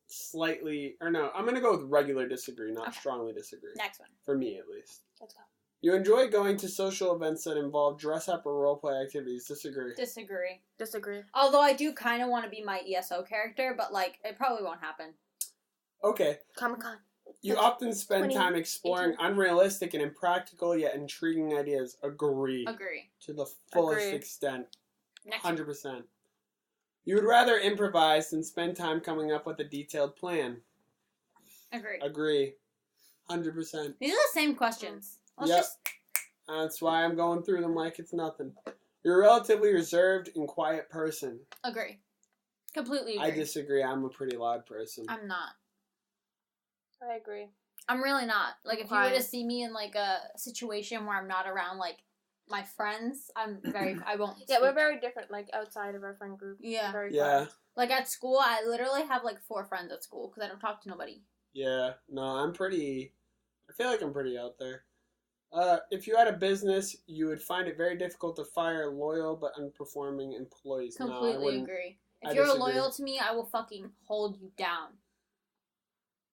slightly, or no, I'm going to go with regular disagree, not strongly disagree. Next one. For me, at least. Let's go. You enjoy going to social events that involve dress-up or role-play activities. Disagree. Disagree. Although I do kind of want to be my ESO character, but, like, it probably won't happen. Okay. Comic-Con. You often spend time exploring unrealistic and impractical yet intriguing ideas. Agree. To the fullest extent. 100%. You would rather improvise than spend time coming up with a detailed plan. Agree. 100%. These are the same questions. That's why I'm going through them like it's nothing. You're a relatively reserved and quiet person. Agree. Completely agree. I disagree. I'm a pretty loud person. I'm not. I agree. I'm really not. Like, if you were to see me in, like, a situation where I'm not around, like, my friends, I won't speak. Yeah, we're very different, like, outside of our friend group. Yeah. Very quiet. Like, at school, I literally have, like, 4 friends at school, because I don't talk to nobody. Yeah. No, I feel like I'm pretty out there. If you had a business, you would find it very difficult to fire loyal but unperforming employees. Completely agree. If you're loyal to me, I will fucking hold you down.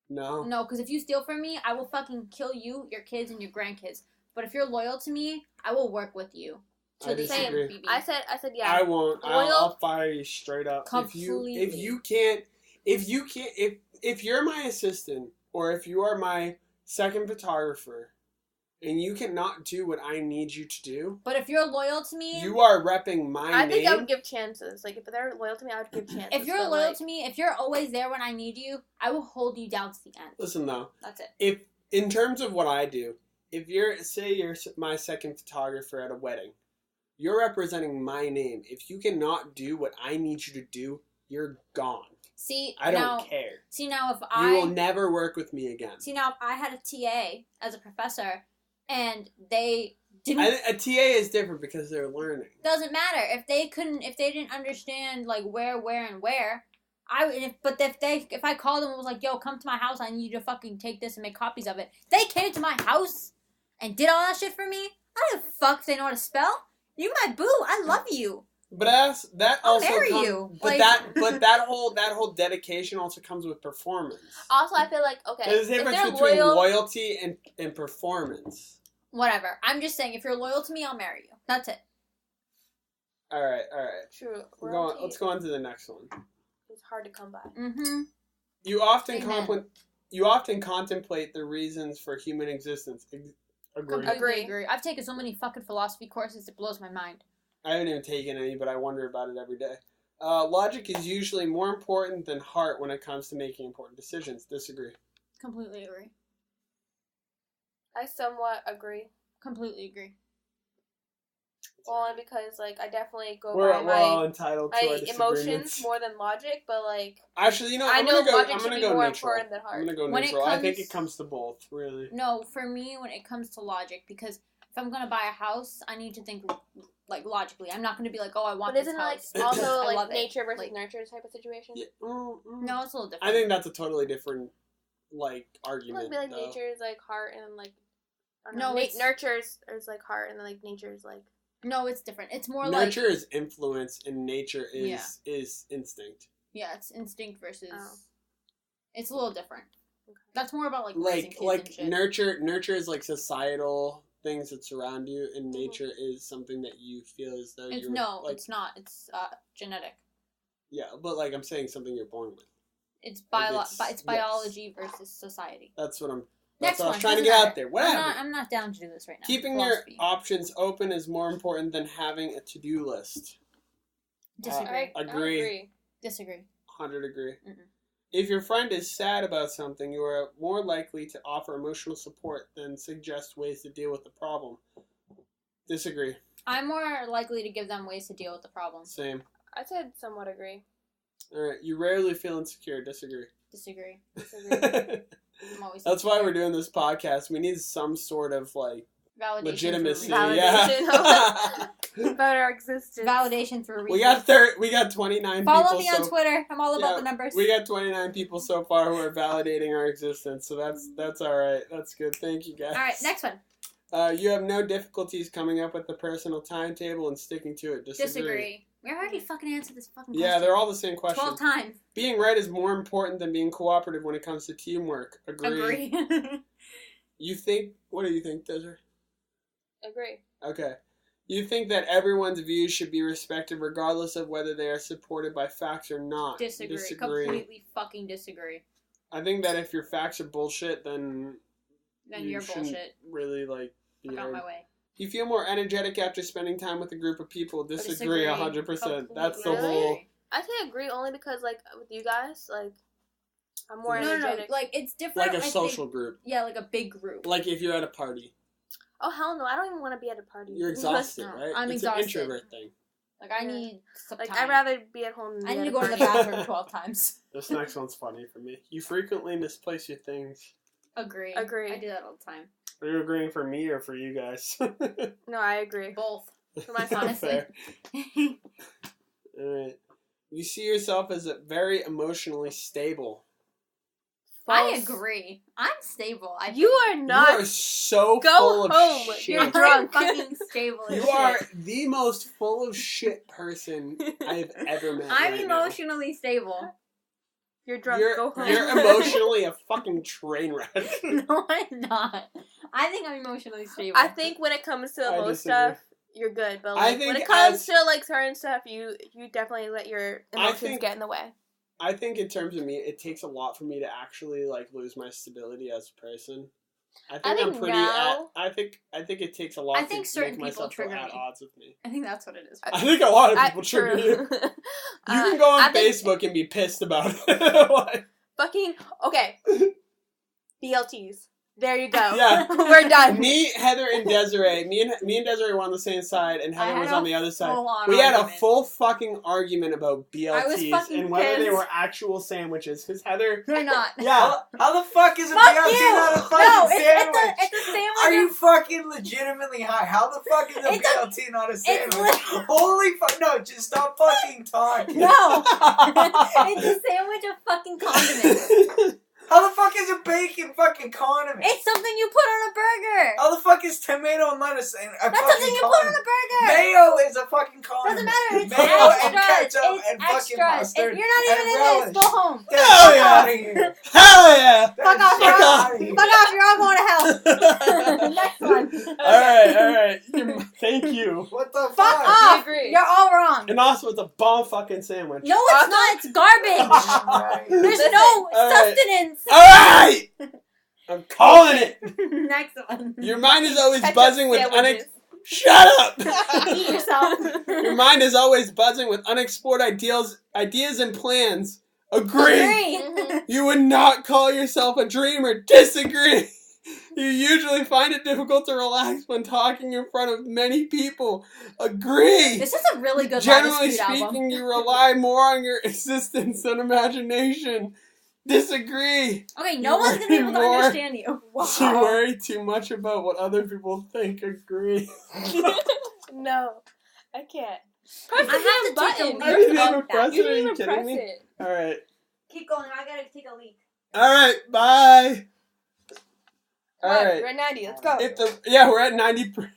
No. No, because if you steal from me, I will fucking kill you, your kids, and your grandkids. But if you're loyal to me, I will work with you. I disagree. I said yeah. I won't. I'll fire you straight up. Completely. If you're my assistant or if you are my second photographer and you cannot do what I need you to do. But if you're loyal to me, you are repping my name. I think I would give chances. Like if they're loyal to me, I would give chances. If you're loyal to me, if you're always there when I need you, I will hold you down to the end. Listen though. That's it. If in terms of what I do, if you're my second photographer at a wedding, you're representing my name. If you cannot do what I need you to do, you're gone. See, I don't care. See, now if you will never work with me again. See, now if I had a TA as a professor, and they didn't. A TA is different because they're learning. Doesn't matter if they didn't understand like where, and where. If I called them and was like, "Yo, come to my house. I need you to fucking take this and make copies of it." They came to my house and did all that shit for me. I don't give a fuck if they know how to spell. You my boo. I love you. But I'll marry you. But that whole dedication also comes with performance. Also, I feel like there's a difference between loyalty and performance. Whatever. I'm just saying, if you're loyal to me, I'll marry you. That's it. All right. True. Let's go on to the next one. It's hard to come by. Mm-hmm. You often contemplate the reasons for human existence. Agree. I've taken so many fucking philosophy courses, it blows my mind. I haven't even taken any, but I wonder about it every day. Logic is usually more important than heart when it comes to making important decisions. Disagree. Completely agree. I somewhat agree. Completely agree. Well, because I definitely go we're by all entitled to our emotions more than logic, but actually, I'm gonna go neutral. important than heart. I'm gonna go neutral. I think it comes to both, really. No, for me, when it comes to logic, because if I'm gonna buy a house, I need to think logically. I'm not gonna be like, oh, I want this house. But isn't it also nature versus nurture type of situation? Yeah. No, it's a little different. I think that's a totally different argument. It would be nature is heart and nurture is heart and nature is No, it's different. It's more nurture is influence and nature is instinct. Yeah, it's instinct versus. It's a little different. Okay. That's more about raising kids and shit. Nurture is societal things that surround you, and nature is something that you feel as though it's not. It's genetic. Yeah, but I'm saying something you're born with. It's biology versus society. That's what I'm. Next what one. I was trying to get out there. Whatever. I'm not down to do this right now. Keeping your options open is more important than having a to-do list. Disagree. Agree. Disagree. 100 agree. Mm-mm. If your friend is sad about something, you are more likely to offer emotional support than suggest ways to deal with the problem. Disagree. I'm more likely to give them ways to deal with the problem. Same. I said somewhat agree. Alright, you rarely feel insecure. Disagree. Disagree. I'm always That's why we're doing this podcast. We need some sort of validation legitimacy. About our existence. Validation through research. We got 29 Follow people. Me on Twitter. I'm all about the numbers. We got 29 people so far who are validating our existence, so that's all right. That's good. Thank you, guys. All right, next one. You have no difficulties coming up with the personal timetable and sticking to it. Disagree. We already fucking answered this fucking question. Yeah, they're all the same question. 12 times. Being right is more important than being cooperative when it comes to teamwork. Agree. What do you think, Desiree? Agree. Okay. You think that everyone's views should be respected regardless of whether they are supported by facts or not. Disagree. Completely fucking disagree. I think that if your facts are bullshit, then you're bullshit. Really, be on my way. You feel more energetic after spending time with a group of people. Disagree 100%. That's the whole... I say agree only because, with you guys, I'm more energetic. No. It's different. Like a social group. Yeah, like a big group. Like if you're at a party. Oh, hell no. I don't even want to be at a party. You're exhausted, right? I'm exhausted. It's an introvert thing. I need some time. I'd rather be at home than I need to go to the bathroom 12 times. This next one's funny for me. You frequently misplace your things. Agree. I do that all the time. Are you agreeing for me or for you guys? No, I agree. Both. For myself, honestly. Alright. You see yourself as very emotionally stable. I agree. I'm stable. You are not. You are so full of shit. You're drunk. Fucking stable. You are the most full of shit person I've ever met. I'm emotionally stable. You're drunk. Go home. You're emotionally a fucking train wreck. No, I'm not. I think I'm emotionally stable. I think when it comes to most stuff, you're good. But like, when it comes to like certain stuff, you definitely let your emotions get in the way. I think in terms of me, it takes a lot for me to actually like lose my stability as a person. I think I'm pretty. I think it takes a lot. I think certain make people trigger at odds with me. I think that's what it is. I think a lot of people trigger you. You can go on Facebook and be pissed about it. Fucking okay. BLTs. There you go. Yeah, we're done. Me, Heather, and Desiree. Me and Desiree were on the same side, and Heather was on the other side. We had a full fucking argument about BLTs and whether they were actual sandwiches. Because Heather, they're not. Yeah. How the fuck is a BLT not a fucking sandwich? It's a sandwich. Are you fucking legitimately high? How the fuck is a BLT not a sandwich? Holy fuck! No, just stop fucking talking. No, it's a sandwich of fucking condiments. How the fuck is a bacon fucking condiment? It's something you put on a burger. How the fuck is tomato and lettuce a That's something you put on a burger. Mayo is a fucking condiment. Doesn't matter. It's mayo extras. and ketchup it's and extras. fucking mustard. You're not even in relish. this. Go home. Hell yeah! Hell yeah! Fuck off! Fuck off! You're all going to hell. Next one. All right. Thank you. What the fuck? Fuck off! You're all wrong. And also, it's a bomb fucking sandwich. No, it's not. It's garbage. There's no sustenance. All right. I'm calling it. Next one. Your mind is always buzzing with Shut up. Eat yourself. Your mind is always buzzing with unexplored ideas and plans. Agree. You would not call yourself a dreamer. Disagree. You usually find it difficult to relax when talking in front of many people. Agree. This is a really good Generally speaking, you rely more on your existence than imagination. Disagree. Okay, no one's going to be able to understand you. Wow. You worry too much about what other people think. Agree. No, I can't. I have to take a leak. You didn't even press You it. Are didn't you even kidding press me? it. All right. Keep going. I got to take a leak. All right. Bye. All right. We're at 90. Let's go. We're at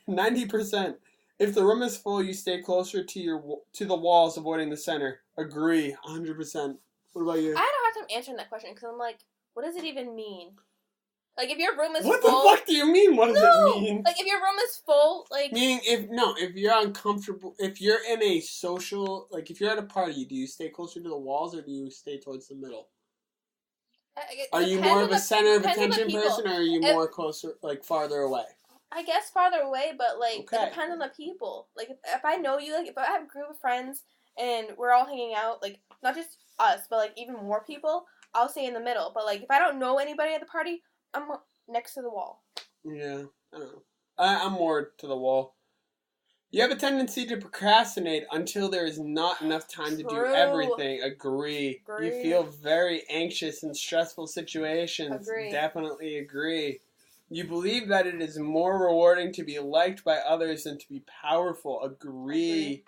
90%. If the room is full, you stay closer to the walls, avoiding the center. Agree. 100%. What about you? I had a hard time answering that question because I'm like, what does it even mean? Like, if your room is what full... What the fuck do you mean? What does it mean? Like, if your room is full, like... Meaning, if you're uncomfortable, if you're in a social... Like, if you're at a party, do you stay closer to the walls or do you stay towards the middle? Are you more of a center of attention person or are you more closer, like, farther away? I guess farther away, but, like, it depends on the people. Like, if I know you, like, if I have a group of friends and we're all hanging out, like, not just us, but, like, even more people, I'll stay in the middle. But, like, if I don't know anybody at the party, I'm next to the wall. Yeah, I don't know. I'm more to the wall. You have a tendency to procrastinate until there is not enough time to do everything. Agree. You feel very anxious in stressful situations. Definitely agree. You believe that it is more rewarding to be liked by others than to be powerful. Agree.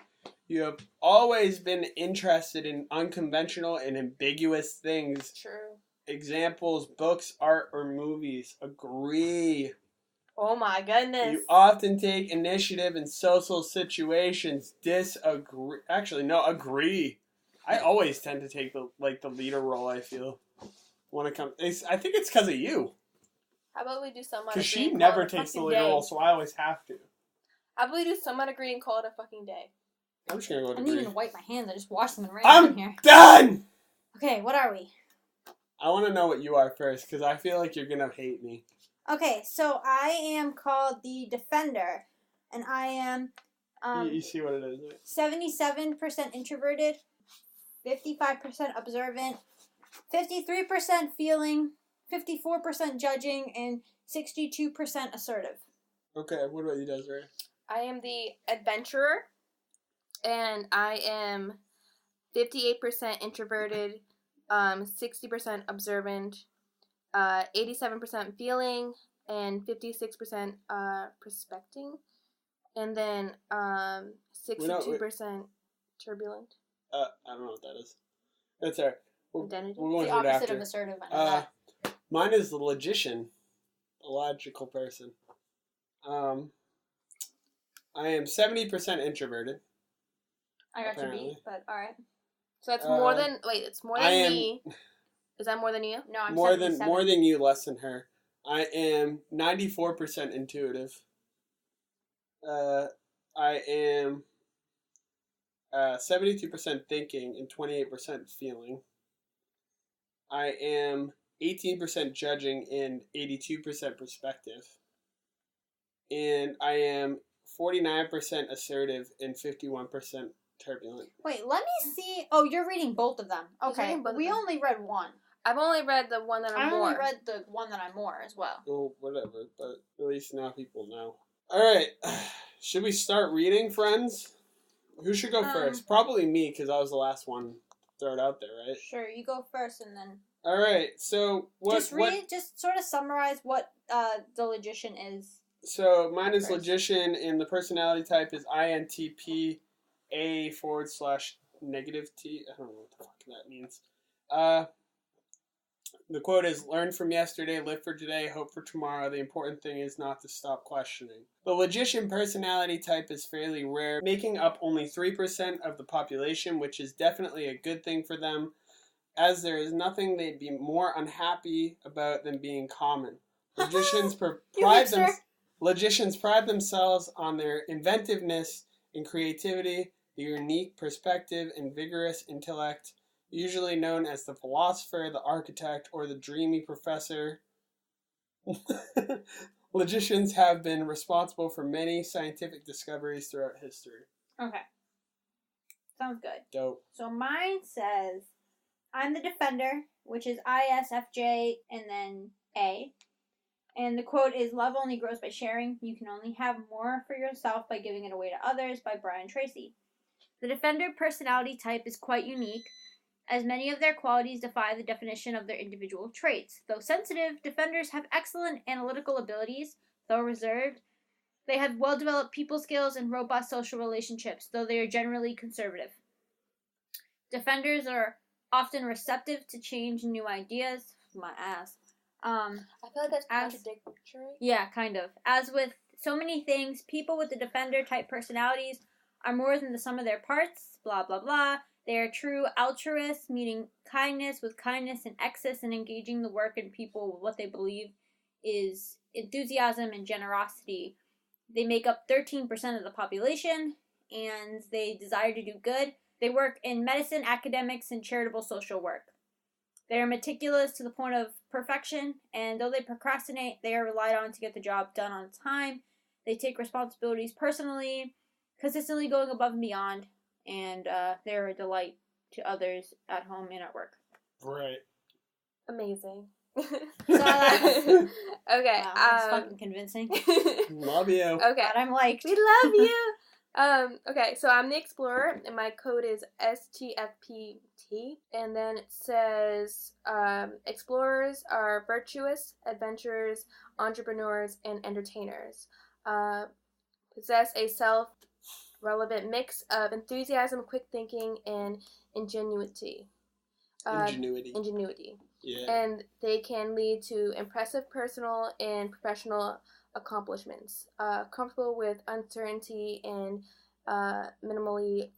You have always been interested in unconventional and ambiguous things. True. Examples, books, art, or movies. Agree. Oh my goodness. You often take initiative in social situations. Disagree. Actually, no, agree. I always tend to take the leader role, I feel. When it comes... I think it's because of you. How about we do some because she never takes the leader role, so I always have to. How about we do some agree and call it a fucking day? I'm just gonna go with agree. I didn't even wipe my hands. I just washed them and ran I'm in here. Done! Okay, what are we? I want to know what you are first, because I feel like you're gonna hate me. Okay, so I am called the Defender, and I am... you see what it is, right? 77% introverted, 55% observant, 53% feeling, 54% judging, and 62% assertive. Okay, what about you, Desiree? I am the adventurer, and I am 58% introverted, 60% observant, 87% feeling, and 56% prospecting, and then 62% turbulent. I don't know what that is. That's alright. Identity. We're going the to it opposite after. of assertive. I know that. Mine is the logician, a logical person. I am 70% introverted. I got you beat, but alright. So that's more than... Wait, it's more than me. Is that more than you? No, I'm more 77. more than you, less than her. I am 94% intuitive. I am 72% thinking and 28% feeling. I am 18% judging and 82% perspective. And I am 49% assertive and 51% turbulent. Wait, let me see. Oh, you're reading both of them. Okay, we only read one. I've only read the one that I'm more. I only read the one that I'm more as well. Oh, whatever, but at least now people know. Alright, should we start reading, friends? Who should go first? Probably me, because I was the last one to throw it out there, right? Sure, you go first and then... Alright, so what... Just read it, just sort of summarize what the logician is. So, mine is logician, and the personality type is INTP A/T. I don't know what the fuck that means. The quote is, learn from yesterday, live for today, hope for tomorrow. The important thing is not to stop questioning. The logician personality type is fairly rare, making up only 3% of the population, which is definitely a good thing for them, as there is nothing they'd be more unhappy about than being common. Logicians pride themselves on their inventiveness and creativity, the unique perspective and vigorous intellect, usually known as the philosopher, the architect, or the dreamy professor. Logicians have been responsible for many scientific discoveries throughout history. Okay. Sounds good. Dope. So mine says, I'm the defender, which is ISFJ and then A. And the quote is, love only grows by sharing. You can only have more for yourself by giving it away to others, by Brian Tracy. The defender personality type is quite unique, as many of their qualities defy the definition of their individual traits. Though sensitive, defenders have excellent analytical abilities. Though reserved, they have well-developed people skills and robust social relationships, though they are generally conservative. Defenders are often receptive to change and new ideas. My ass. I feel like that's contradictory. Yeah, kind of. As with so many things, people with the defender-type personalities are more than the sum of their parts, blah, blah, blah. They are true altruists, meaning kindness with kindness and excess and engaging the work and people with what they believe is enthusiasm and generosity. They make up 13% of the population, and they desire to do good. They work in medicine, academics, and charitable social work. They are meticulous to the point of perfection, and though they procrastinate, they are relied on to get the job done on time. They take responsibilities personally, consistently going above and beyond, and they're a delight to others at home and at work. Right. Amazing. So okay. Wow, that's fucking convincing. Love you. Okay. God, I'm liked. We love you. Okay, so I'm the explorer, and my code is STFPT, and then it says, explorers are virtuous, adventurers, entrepreneurs, and entertainers. Possess a self-relevant mix of enthusiasm, quick thinking, and ingenuity. Ingenuity. Yeah. And they can lead to impressive personal and professional accomplishments. Comfortable with uncertainty and minimally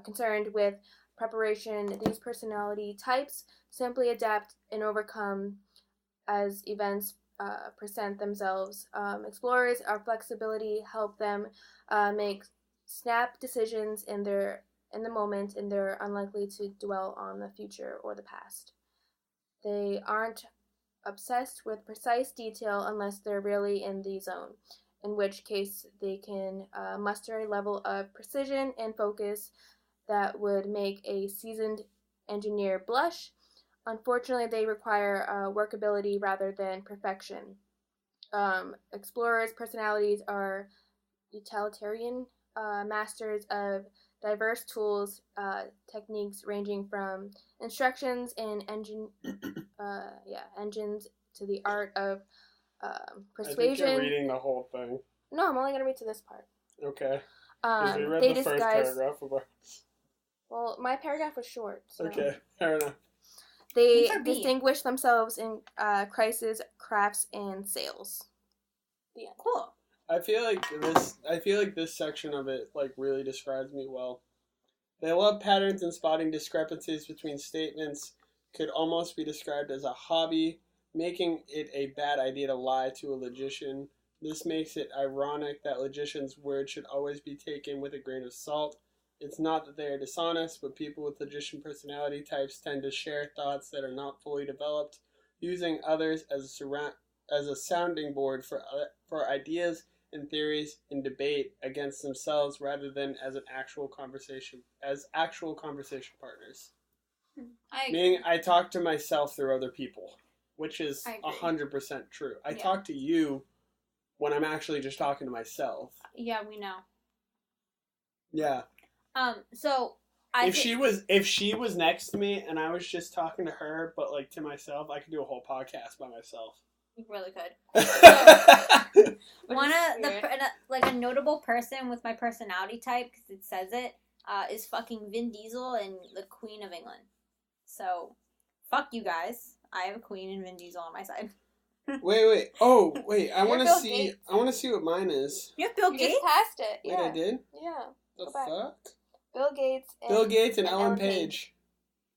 concerned with preparation. These personality types simply adapt and overcome as events present themselves. Explorers, our flexibility help them make snap decisions in the moment, and they're unlikely to dwell on the future or the past. They aren't obsessed with precise detail unless they're really in the zone, in which case they can muster a level of precision and focus that would make a seasoned engineer blush. Unfortunately, they require workability rather than perfection. Explorers' personalities are utilitarian, masters of diverse tools, techniques ranging from instructions and engines to the art of persuasion. I think you're reading the whole thing. No, I'm only going to read to this part. Okay. We read the first paragraph of ours. Well, my paragraph was short. So. Okay, fair enough. They distinguish themselves in crisis, crafts, and sales. Yeah. Cool. I feel like this section of it really describes me well. They love patterns and spotting discrepancies between statements, could almost be described as a hobby, making it a bad idea to lie to a logician. This makes it ironic that logicians' words should always be taken with a grain of salt. It's not that they are dishonest, but people with logician personality types tend to share thoughts that are not fully developed, using others as a sounding board for ideas and theories in debate against themselves rather than as actual conversation partners. Meaning, I talk to myself through other people, which is 100% true. I talk to you when I'm actually just talking to myself. Yeah, we know. Yeah. So if she was next to me and I was just talking to her, but like to myself, I could do a whole podcast by myself. You really could. One of a notable person with my personality type, because it says it, is fucking Vin Diesel and the Queen of England. So, fuck you guys. I have a Queen and Vin Diesel on my side. Wait. Oh, wait. I want to see. Gates. I want to see what mine is. You have Bill Gates? Just passed it. Wait, I did? Yeah. The fuck? Bill Gates and Ellen Page.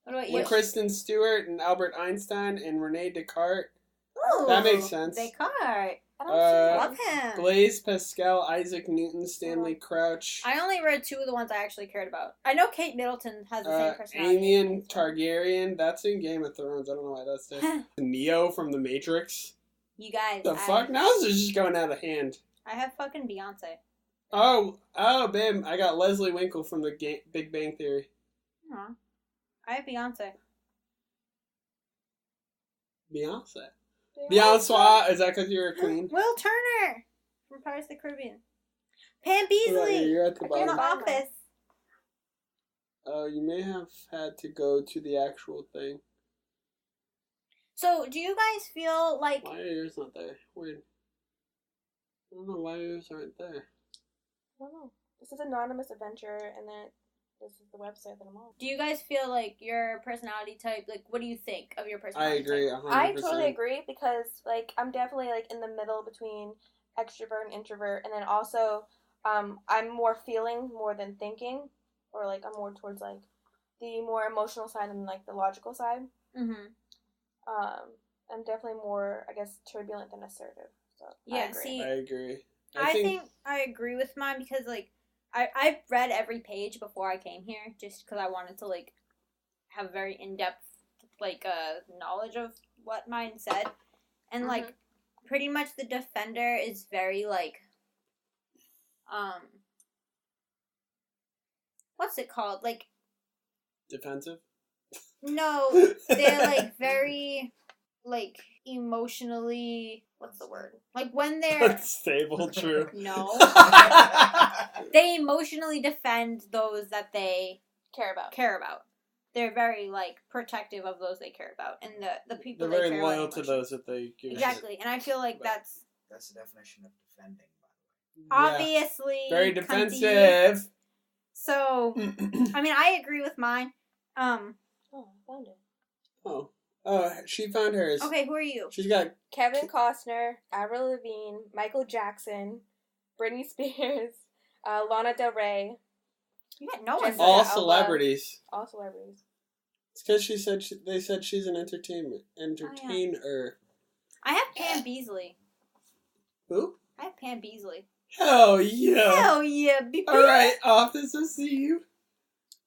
What about you? With Kristen Stewart and Albert Einstein and Rene Descartes. Ooh, that makes sense. Descartes. I love him. Blaise Pascal, Isaac Newton, Stanley Crouch. I only read 2 of the ones I actually cared about. I know Kate Middleton has the same personality. Aemon Targaryen. That's in Game of Thrones. I don't know why that's there. Neo from The Matrix. You guys. The fuck? Now this is just going out of hand. I have fucking Beyonce. Oh, babe. I got Leslie Winkle from the Big Bang Theory. Aww. I have Beyonce. Beyonce. Beyonce. Is that because you're a queen? Will Turner from Pirates of the Caribbean. Pam Beasley. You're at the bottom. In The Office. Oh, you may have had to go to the actual thing. So, do you guys feel like... Why are yours not there? Weird. I don't know why yours aren't there. I don't know. This is Anonymous Adventure, and then this is the website that I'm on. Do you guys feel like your personality type, like, what do you think of your I personality agree, type? 100%. I totally agree, because, like, I'm definitely, like, in the middle between extrovert and introvert, and then also, I'm more feeling more than thinking, or, like, I'm more towards, like, the more emotional side than, like, the logical side. Mm-hmm. I'm definitely more, I guess, turbulent than assertive. So Yeah, I agree. I think I agree with mine because, like, I read every page before I came here just because I wanted to, like, have very in-depth, like, knowledge of what mine said. And, like, pretty much the defender is very, like, what's it called? Like... Defensive? No, they're, like, very, like, emotionally... What's the word? Like, when they're... Stable, true. No. They emotionally defend those that they care about. They're very, like, protective of those they care about. And the people they're they very care about. loyal to those that they give Exactly. And I feel like that's the definition of defending, by the way. Obviously. Very defensive. Cunty. So, I mean, I agree with mine. Oh, I found it. Oh, she found hers. Okay, who are you? She's got Kevin Costner, Avril Lavigne, Michael Jackson, Britney Spears, Lana Del Rey. You got no one. All celebrities. All celebrities. It's because they said she's an entertainer. Oh, yeah. I have Pam Beasley. Who? I have Pam Beasley. Hell yeah. Hell yeah, baby. Alright, office, I'll see you.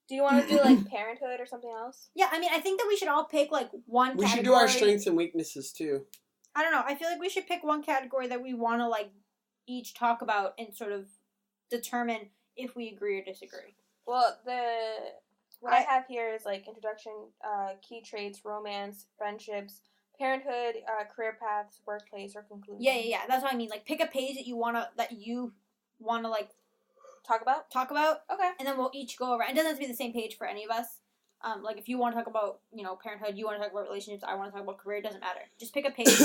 Do you want to do, like, Parenthood or something else? Yeah, I mean, I think that we should all pick, like, one category. We should do our strengths and weaknesses, too. I don't know. I feel like we should pick one category that we want to, like, each talk about and sort of determine if we agree or disagree. Well, what I have here is, like, introduction, key traits, romance, friendships, parenthood, career paths, workplace, or conclusion. Yeah. That's what I mean. Like, pick a page that you want to, like, talk about. Okay. And then we'll each go around. It doesn't have to be the same page for any of us. Like, if you want to talk about, parenthood, you want to talk about relationships, I want to talk about career, it doesn't matter. Just pick a page,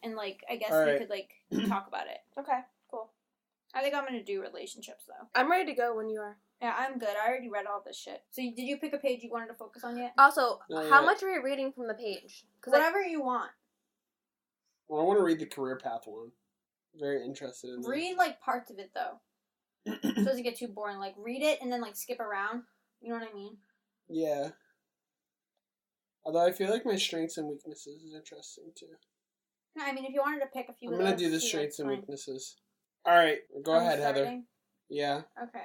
and, like, I guess we could, like, talk about it. Okay, cool. I think I'm going to do relationships, though. I'm ready to go when you are. Yeah, I'm good. I already read all this shit. So, did you pick a page you wanted to focus on yet? Also, how much are you reading from the page? Whatever you want. Well, I want to read the career path one. Very interested in that. Read, like, parts of it, though. So it doesn't get too boring. Like, read it and then, like, skip around. You know what I mean? Yeah. Although I feel like my strengths and weaknesses is interesting too. I mean, if you wanted to pick a few I'm going to do the strengths and weaknesses. All right, go ahead, Heather. Yeah. Okay.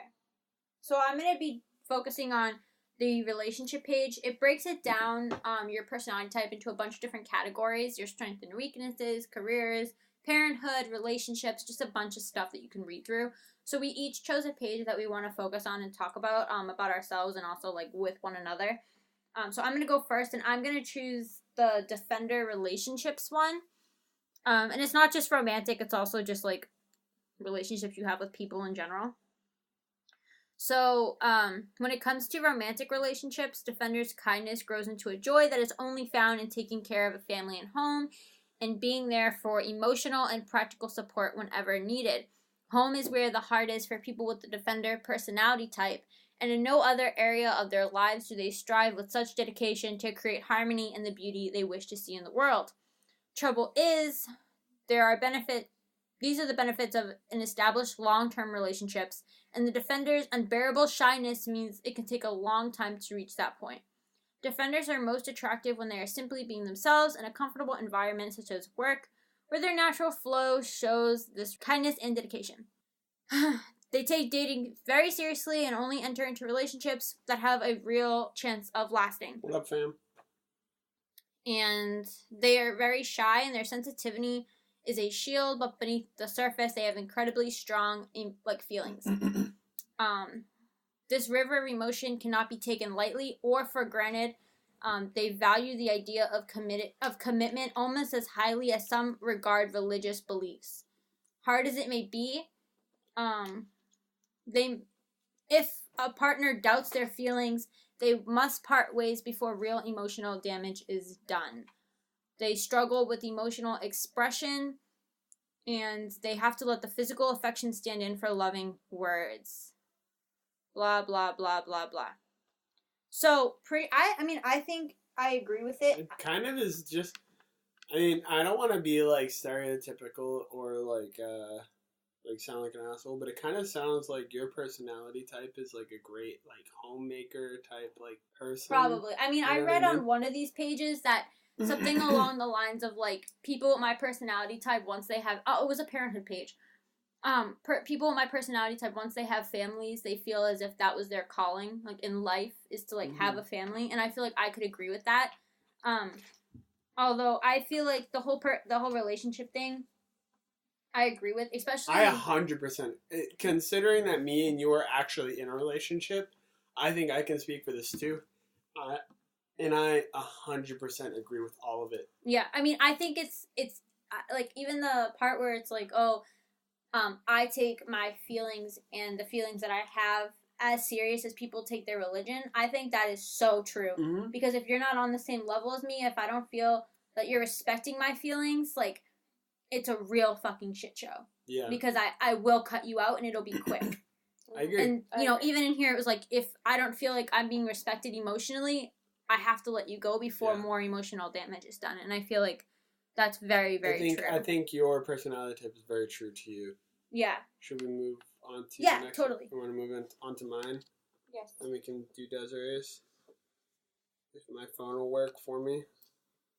So I'm going to be focusing on the relationship page. It breaks it down, your personality type into a bunch of different categories. Your strengths and weaknesses, careers, parenthood, relationships, just a bunch of stuff that you can read through. So we each chose a page that we want to focus on and talk about ourselves and also like with one another. So I'm going to go first, and I'm going to choose the defender relationships one. And it's not just romantic, it's also just like relationships you have with people in general. So, when it comes to romantic relationships, defender's kindness grows into a joy that is only found in taking care of a family and home and being there for emotional and practical support whenever needed. Home is where the heart is for people with the defender personality type, and in no other area of their lives do they strive with such dedication to create harmony and the beauty they wish to see in the world. Trouble is, these are the benefits of an established long-term relationships, and the defender's unbearable shyness means it can take a long time to reach that point. Defenders are most attractive when they are simply being themselves in a comfortable environment such as work, where their natural flow shows this kindness and dedication. They take dating very seriously and only enter into relationships that have a real chance of lasting. What up, fam? And they are very shy, and their sensitivity is a shield, but beneath the surface they have incredibly strong feelings. This river of emotion cannot be taken lightly or for granted. They value the idea of commitment almost as highly as some regard religious beliefs. Hard as it may be, if a partner doubts their feelings, they must part ways before real emotional damage is done. They struggle with emotional expression, and they have to let the physical affection stand in for loving words. Blah, blah, blah, blah, blah. So, I think I agree with it. It kind of is just, I don't want to be, like, stereotypical or, like sound like an asshole, but it kind of sounds like your personality type is, like, a great, like, homemaker type, like, person. Probably. I read on one of these pages that something along the lines of, like, people with my personality type, once they have, it was a parenthood page. People with my personality type, once they have families, they feel as if that was their calling, like, in life, is to, like, have a family, and I feel like I could agree with that. Although I feel like the whole relationship thing, I agree with, especially... I 100%. Considering that me and you are actually in a relationship, I think I can speak for this too. And I 100% agree with all of it. Yeah, I think it's like, even the part where it's like, I take my feelings and the feelings that I have as serious as people take their religion. I think that is so true. Mm-hmm. Because if you're not on the same level as me, if I don't feel that you're respecting my feelings, like, it's a real fucking shit show. Yeah. Because I will cut you out, and it'll be quick. I agree. And, even in here, it was like, if I don't feel like I'm being respected emotionally, I have to let you go before more emotional damage is done. And I feel like that's very, very true. I think your personality type is very true to you. Yeah. Should we move on to the next? Yeah, totally. You want to move on to mine? Yes. And we can do Desiree's. If my phone will work for me.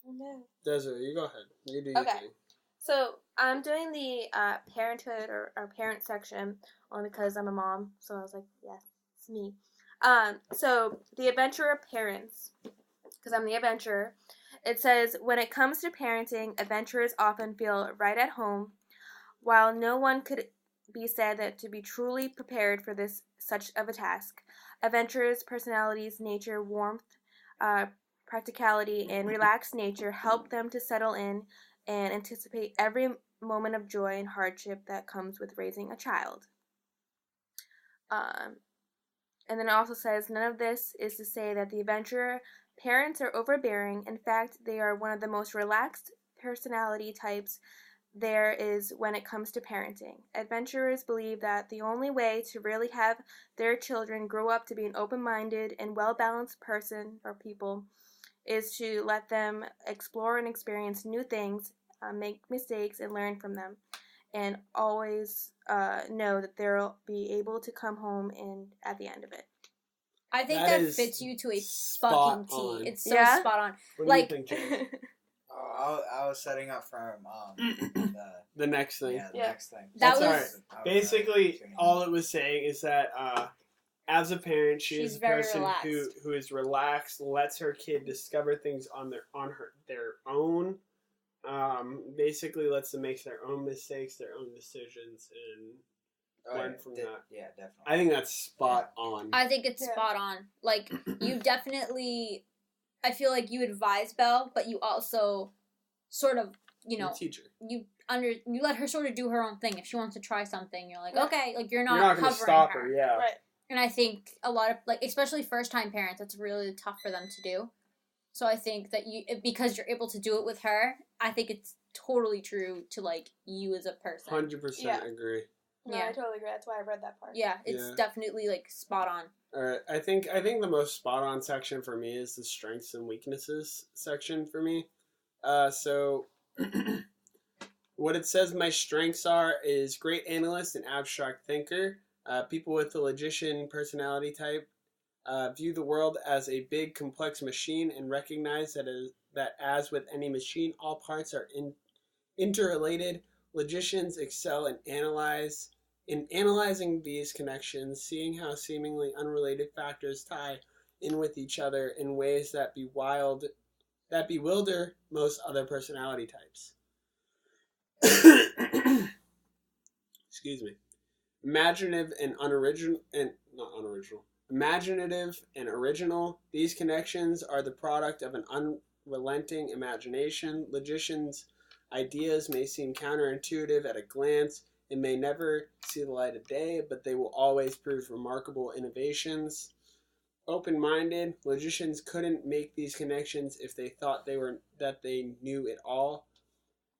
Oh, no. Desiree, you go ahead. You do your thing. So I'm doing the parenthood or parent section only because I'm a mom. So I was like, yes, it's me. So the adventurer parents, because I'm the adventurer. It says, when it comes to parenting, adventurers often feel right at home. While no one could be said that to be truly prepared for such of a task, adventurers' personalities, nature, warmth, practicality, and relaxed nature help them to settle in and anticipate every moment of joy and hardship that comes with raising a child. And then it also says, none of this is to say that the adventurer parents are overbearing. In fact, they are one of the most relaxed personality types there is when it comes to parenting. Adventurers believe that the only way to really have their children grow up to be an open-minded and well-balanced person or people is to let them explore and experience new things, make mistakes, and learn from them, and always know that they'll be able to come home and at the end of it. I think that fits you to a fucking T. It's so spot on. What like, do you think, Jake? I was setting up for the next thing. Yeah, the next thing. That's alright. Basically, all it was saying is that as a parent, she's a person who is relaxed, lets her kid discover things on their own. Basically, lets them make their own mistakes, their own decisions, and learn from that. Yeah, definitely. I think that's spot on. I think it's spot on. Like, you definitely, I feel like you advise Belle, but you also sort of, teach her. You let her sort of do her own thing. If she wants to try something, you're like, okay, like you're not going to stop her. Yeah. Right. And I think a lot of, like, especially first-time parents, it's really tough for them to do. So I think that because you're able to do it with her, I think it's totally true to, like, you as a person. 100% agree. No, I totally agree. That's why I read that part. Yeah, it's definitely, like, spot on. Alright, I think the most spot on section for me is the strengths and weaknesses section for me. So what it says my strengths are is great analyst and abstract thinker. People with the logician personality type view the world as a big, complex machine and recognize that as with any machine, all parts are interrelated. Logicians excel in analyzing these connections, seeing how seemingly unrelated factors tie in with each other in ways that bewilder most other personality types. Excuse me. Imaginative and original. These connections are the product of an unrelenting imagination. Logicians' ideas may seem counterintuitive at a glance and may never see the light of day, but they will always prove remarkable innovations. Open-minded, logicians couldn't make these connections if they thought that they knew it all.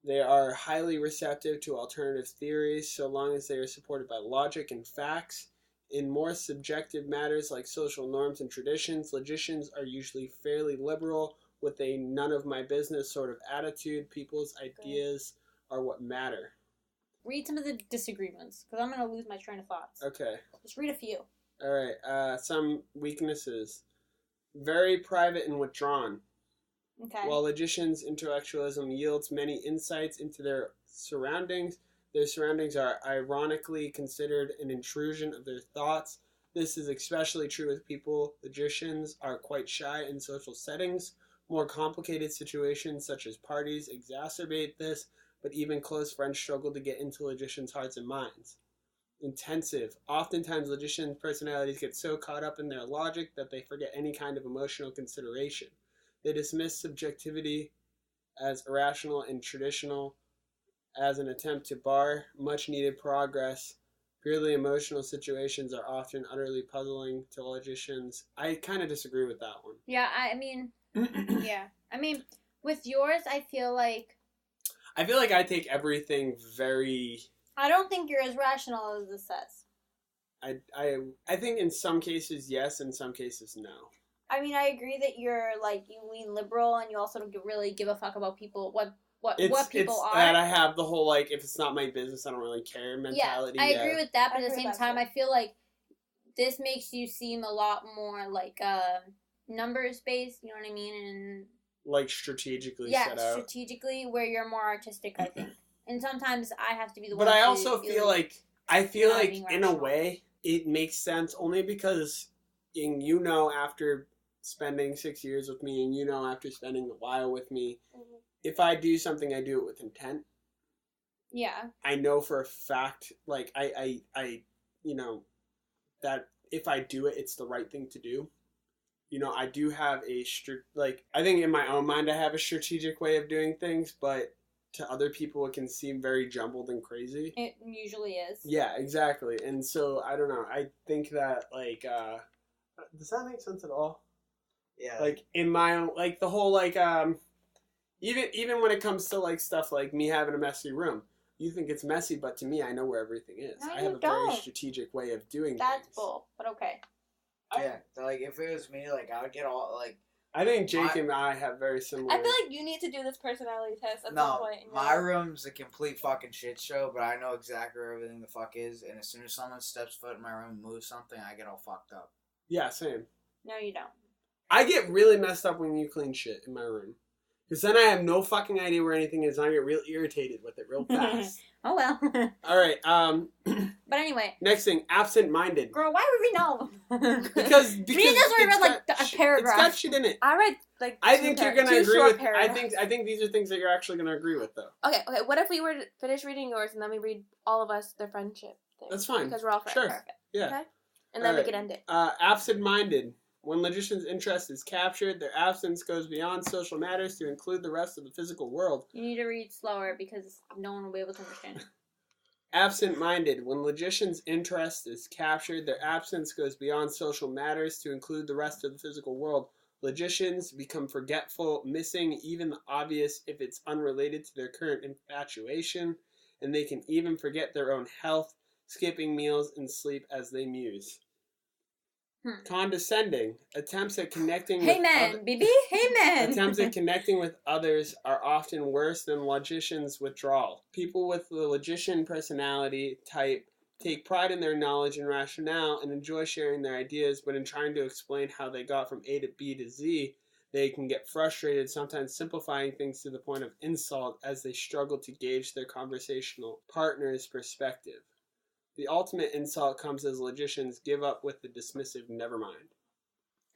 They are highly receptive to alternative theories so long as they are supported by logic and facts. In more subjective matters like social norms and traditions, logicians are usually fairly liberal with a none-of-my-business sort of attitude. People's ideas are what matter. Read some of the disagreements, because I'm going to lose my train of thoughts. Okay. Just read a few. Alright, some weaknesses. Very private and withdrawn. Okay. While logicians' intellectualism yields many insights into their surroundings are ironically considered an intrusion of their thoughts. This is especially true with people. Logicians are quite shy in social settings. More complicated situations such as parties exacerbate this, but even close friends struggle to get into logicians' hearts and minds. Intensive. Oftentimes, logician personalities get so caught up in their logic that they forget any kind of emotional consideration. They dismiss subjectivity as irrational and traditional as an attempt to bar much-needed progress. Purely emotional situations are often utterly puzzling to logicians. I kind of disagree with that one. Yeah, I mean, with yours, I feel like I take everything very... I don't think you're as rational as this says. I think in some cases, yes, in some cases, no. I mean, I agree that you're, like, you lean liberal and you also don't really give a fuck about people, what people are. And I have the whole, like, if it's not my business, I don't really care mentality. Yeah, I agree with that, but at the same time, I feel like this makes you seem a lot more, like, numbers-based, you know what I mean? And like, strategically set out. Yeah, strategically, where you're more artistic, I think. And sometimes I have to be the one. But I also feel like in a way, it makes sense only because, after spending 6 years with me, and after spending a while with me, if I do something, I do it with intent. Yeah. I know for a fact, like, I that if I do it, it's the right thing to do. I do have I think in my own mind I have a strategic way of doing things, but to other people it can seem very jumbled and crazy. It usually is. Yeah, exactly. And so, I don't know, I think that, like, does that make sense at all? Yeah. Like, in my own, like, the whole, like, even when it comes to, like, stuff like me having a messy room, you think it's messy, but to me, I know where everything is. No, I have a very strategic way of doing things. That's bull, but okay. Yeah, like, if it was me, like, I would get all, like... I think Jake and I have very similar... I feel like you need to do this personality test at some point. My room's a complete fucking shit show, but I know exactly where everything the fuck is, and as soon as someone steps foot in my room and moves something, I get all fucked up. Yeah, same. No, you don't. I get really messed up when you clean shit in my room. Because then I have no fucking idea where anything is, and I get real irritated with it real fast. Oh, well. All right, But anyway. Next thing, absent-minded. Girl, why would we know? because me and Desiree read, like, a paragraph. It's got shit in it. I read, like, I think you're going to agree with... paragraphs. I think these are things that you're actually going to agree with, though. Okay, what if we were to finish reading yours, and then we read all of us their friendship thing? That's fine. Because we're all friends. Sure. Perfect. Yeah. Okay? And then we can end it. Absent-minded. When logician's interest is captured, their absence goes beyond social matters to include the rest of the physical world. You need to read slower because no one will be able to understand. Absent-minded. When logician's interest is captured, their absence goes beyond social matters to include the rest of the physical world. Logicians become forgetful, missing even the obvious if it's unrelated to their current infatuation, and they can even forget their own health, skipping meals and sleep as they muse. Condescending. Attempts at connecting Hey man, baby. Hey man. Attempts at connecting with others are often worse than logicians' withdrawal. People with the logician personality type take pride in their knowledge and rationale and enjoy sharing their ideas, but in trying to explain how they got from A to B to Z, they can get frustrated, sometimes simplifying things to the point of insult as they struggle to gauge their conversational partner's perspective. The ultimate insult comes as logicians give up with the dismissive never mind.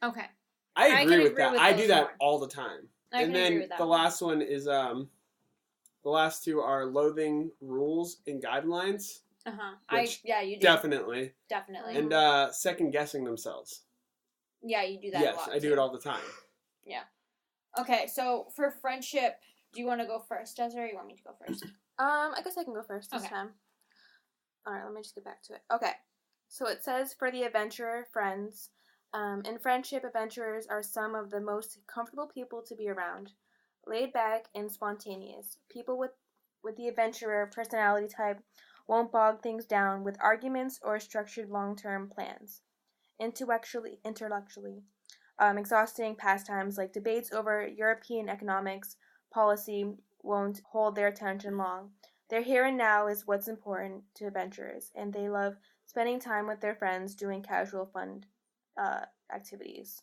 Okay. I agree with that. I do that all the time. And then the last one is the last two are loathing rules and guidelines. You do. Definitely. And second guessing themselves. Yeah, you do that a lot. Yes, I do it all the time. Yeah. Okay, so for friendship, do you want to go first, Desiree, or you want me to go first? I guess I can go first this time. Alright, let me just get back to it. Okay, so it says, for the adventurer friends, in friendship, adventurers are some of the most comfortable people to be around. Laid back and spontaneous. People with the adventurer personality type won't bog things down with arguments or structured long-term plans. Intellectually, exhausting pastimes like debates over European economics policy won't hold their attention long. Their here and now is what's important to adventurers, and they love spending time with their friends doing casual fun activities.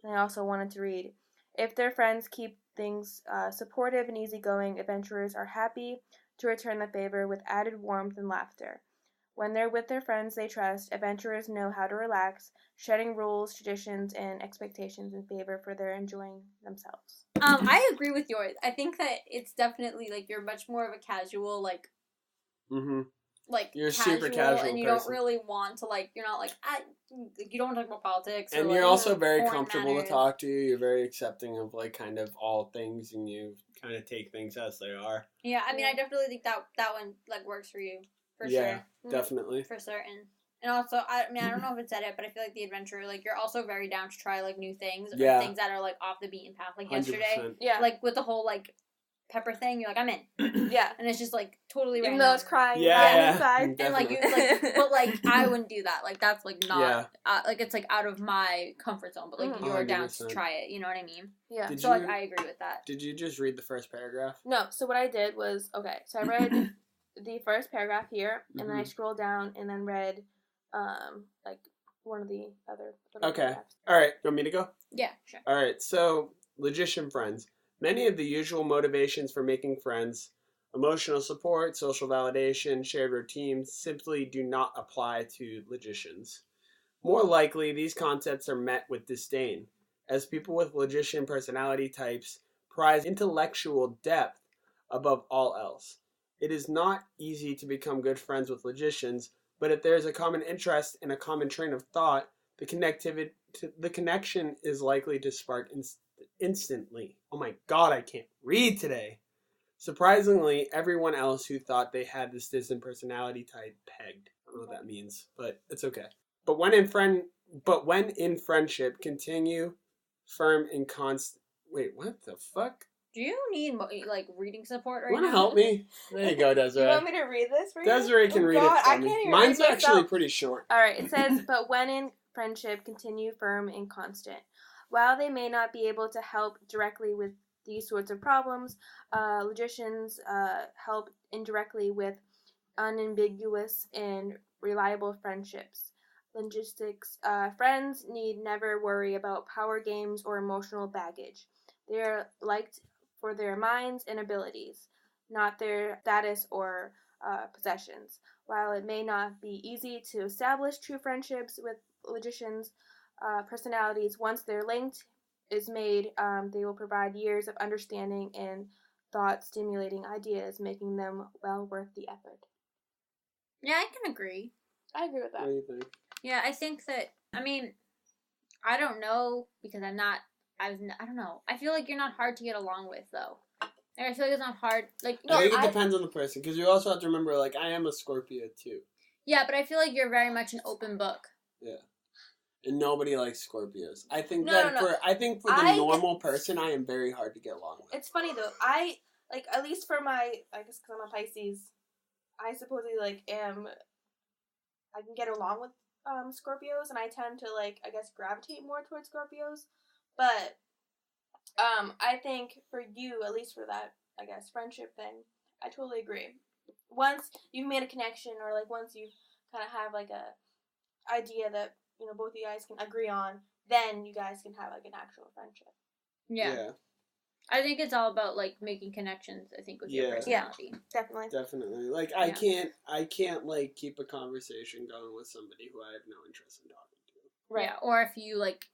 And I also wanted to read, if their friends keep things supportive and easygoing, adventurers are happy to return the favor with added warmth and laughter. When they're with their friends they trust, adventurers know how to relax, shedding rules, traditions, and expectations in favor for their enjoying themselves. I agree with yours. I think that it's definitely, like, you're much more of a casual, like... Mm-hmm. Like, you're casual, super casual and you person. don't really want to, like, you're not like, you don't want to talk about politics. And or, you're like, also very comfortable matters. to talk to. You're very accepting of, like, kind of all things, and you kind of take things as they are. Yeah, I mean, I definitely think that one, like, works for you. For sure. Yeah, definitely. For certain. And also, I mean, I don't know if it said it, but I feel like the adventurer, like, you're also very down to try, like, new things. Yeah. Or things that are, like, off the beaten path. Like, 100%. yesterday. Yeah. Like, with the whole, like, pepper thing, you're like, I'm in. Yeah. And it's just, like, totally random. Even though it's crying inside. And, like, you're like, but, like, I wouldn't do that. Like, that's, like, not, like, it's, like, out of my comfort zone. But, like, you're 100%. Down to try it. You know what I mean? Yeah. So, like, I agree with that. Did you just read the first paragraph? No. So what I did was, okay, so I read the first paragraph here, and then I scrolled down and then read, like, one of the other paragraphs. All right. You want me to go? Yeah, sure. All right. So, logician friends. Many of the usual motivations for making friends, emotional support, social validation, shared routines, simply do not apply to logicians. More likely, these concepts are met with disdain, as people with logician personality types prize intellectual depth above all else. It is not easy to become good friends with logicians, but if there is a common interest and a common train of thought, the connection is likely to spark instantly. Oh my god, I can't read today. Surprisingly, everyone else who thought they had this distant personality type pegged. I don't know what that means, but it's okay. But when in friendship, continue firm and constant. Wait, what the fuck? Do you need, like, reading support right now? You want to help me? There you go, Desiree. You want me to read this for you? Desiree can read it for me. Mine's actually pretty short. Alright, it says, but when in friendship, continue firm and constant. While they may not be able to help directly with these sorts of problems, logicians help indirectly with unambiguous and reliable friendships. linguistics, friends need never worry about power games or emotional baggage. They are liked for their minds and abilities, not their status or possessions. While it may not be easy to establish true friendships with logicians' personalities, once their link is made, they will provide years of understanding and thought-stimulating ideas, making them well worth the effort. Yeah, I can agree. I agree with that. What do you think? Yeah, I think that, I mean, I don't know, because I don't know. I feel like you're not hard to get along with, though. Like, I feel like it's not hard. Like, I think it depends on the person, because you also have to remember, like, I am a Scorpio, too. Yeah, but I feel like you're very much an open book. Yeah. And nobody likes Scorpios. I think for the normal person, I am very hard to get along with. It's funny, though. Like, at least for I guess because I'm a Pisces, I supposedly, like, I can get along with Scorpios, and I tend to, like, I guess gravitate more towards Scorpios. But I think for you, at least for that, I guess, friendship thing, I totally agree. Once you've made a connection, or like once you kind of have like a idea that, you know, both of you guys can agree on, then you guys can have like an actual friendship. Yeah. I think it's all about like making connections, I think, with your personality. Yeah, definitely. Definitely. Like I can't like keep a conversation going with somebody who I have no interest in talking to. Right. Yeah, or if you like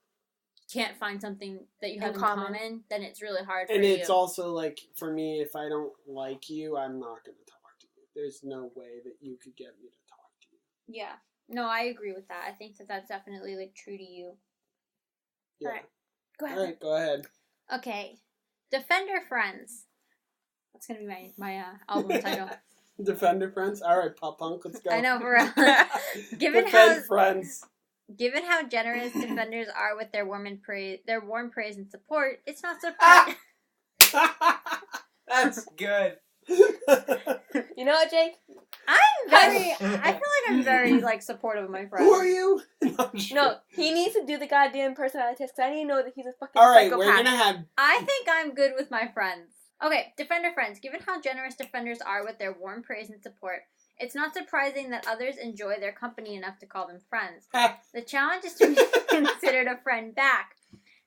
can't find something that you have in common, then it's really hard for you. And it's also like, for me, if I don't like you, I'm not going to talk to you. There's no way that you could get me to talk to you. Yeah. No, I agree with that. I think that that's definitely like true to you. Yeah. All right. Go ahead. All right, go ahead. Okay. Defender Friends. That's going to be my album title. Defender Friends? All right, Pop Punk, let's go. I know, for real. Friends. Given how generous defenders are with their warm praise and support, it's not surprising. That's good. You know what, Jake? I feel like I'm very, like, supportive of my friends. Who are you? No, he needs to do the goddamn personality test, because I need to know that he's a fucking psychopath. Alright, we're gonna have... I think I'm good with my friends. Okay, Defender Friends. Given how generous defenders are with their warm praise and support, it's not surprising that others enjoy their company enough to call them friends. The challenge is to be considered a friend back.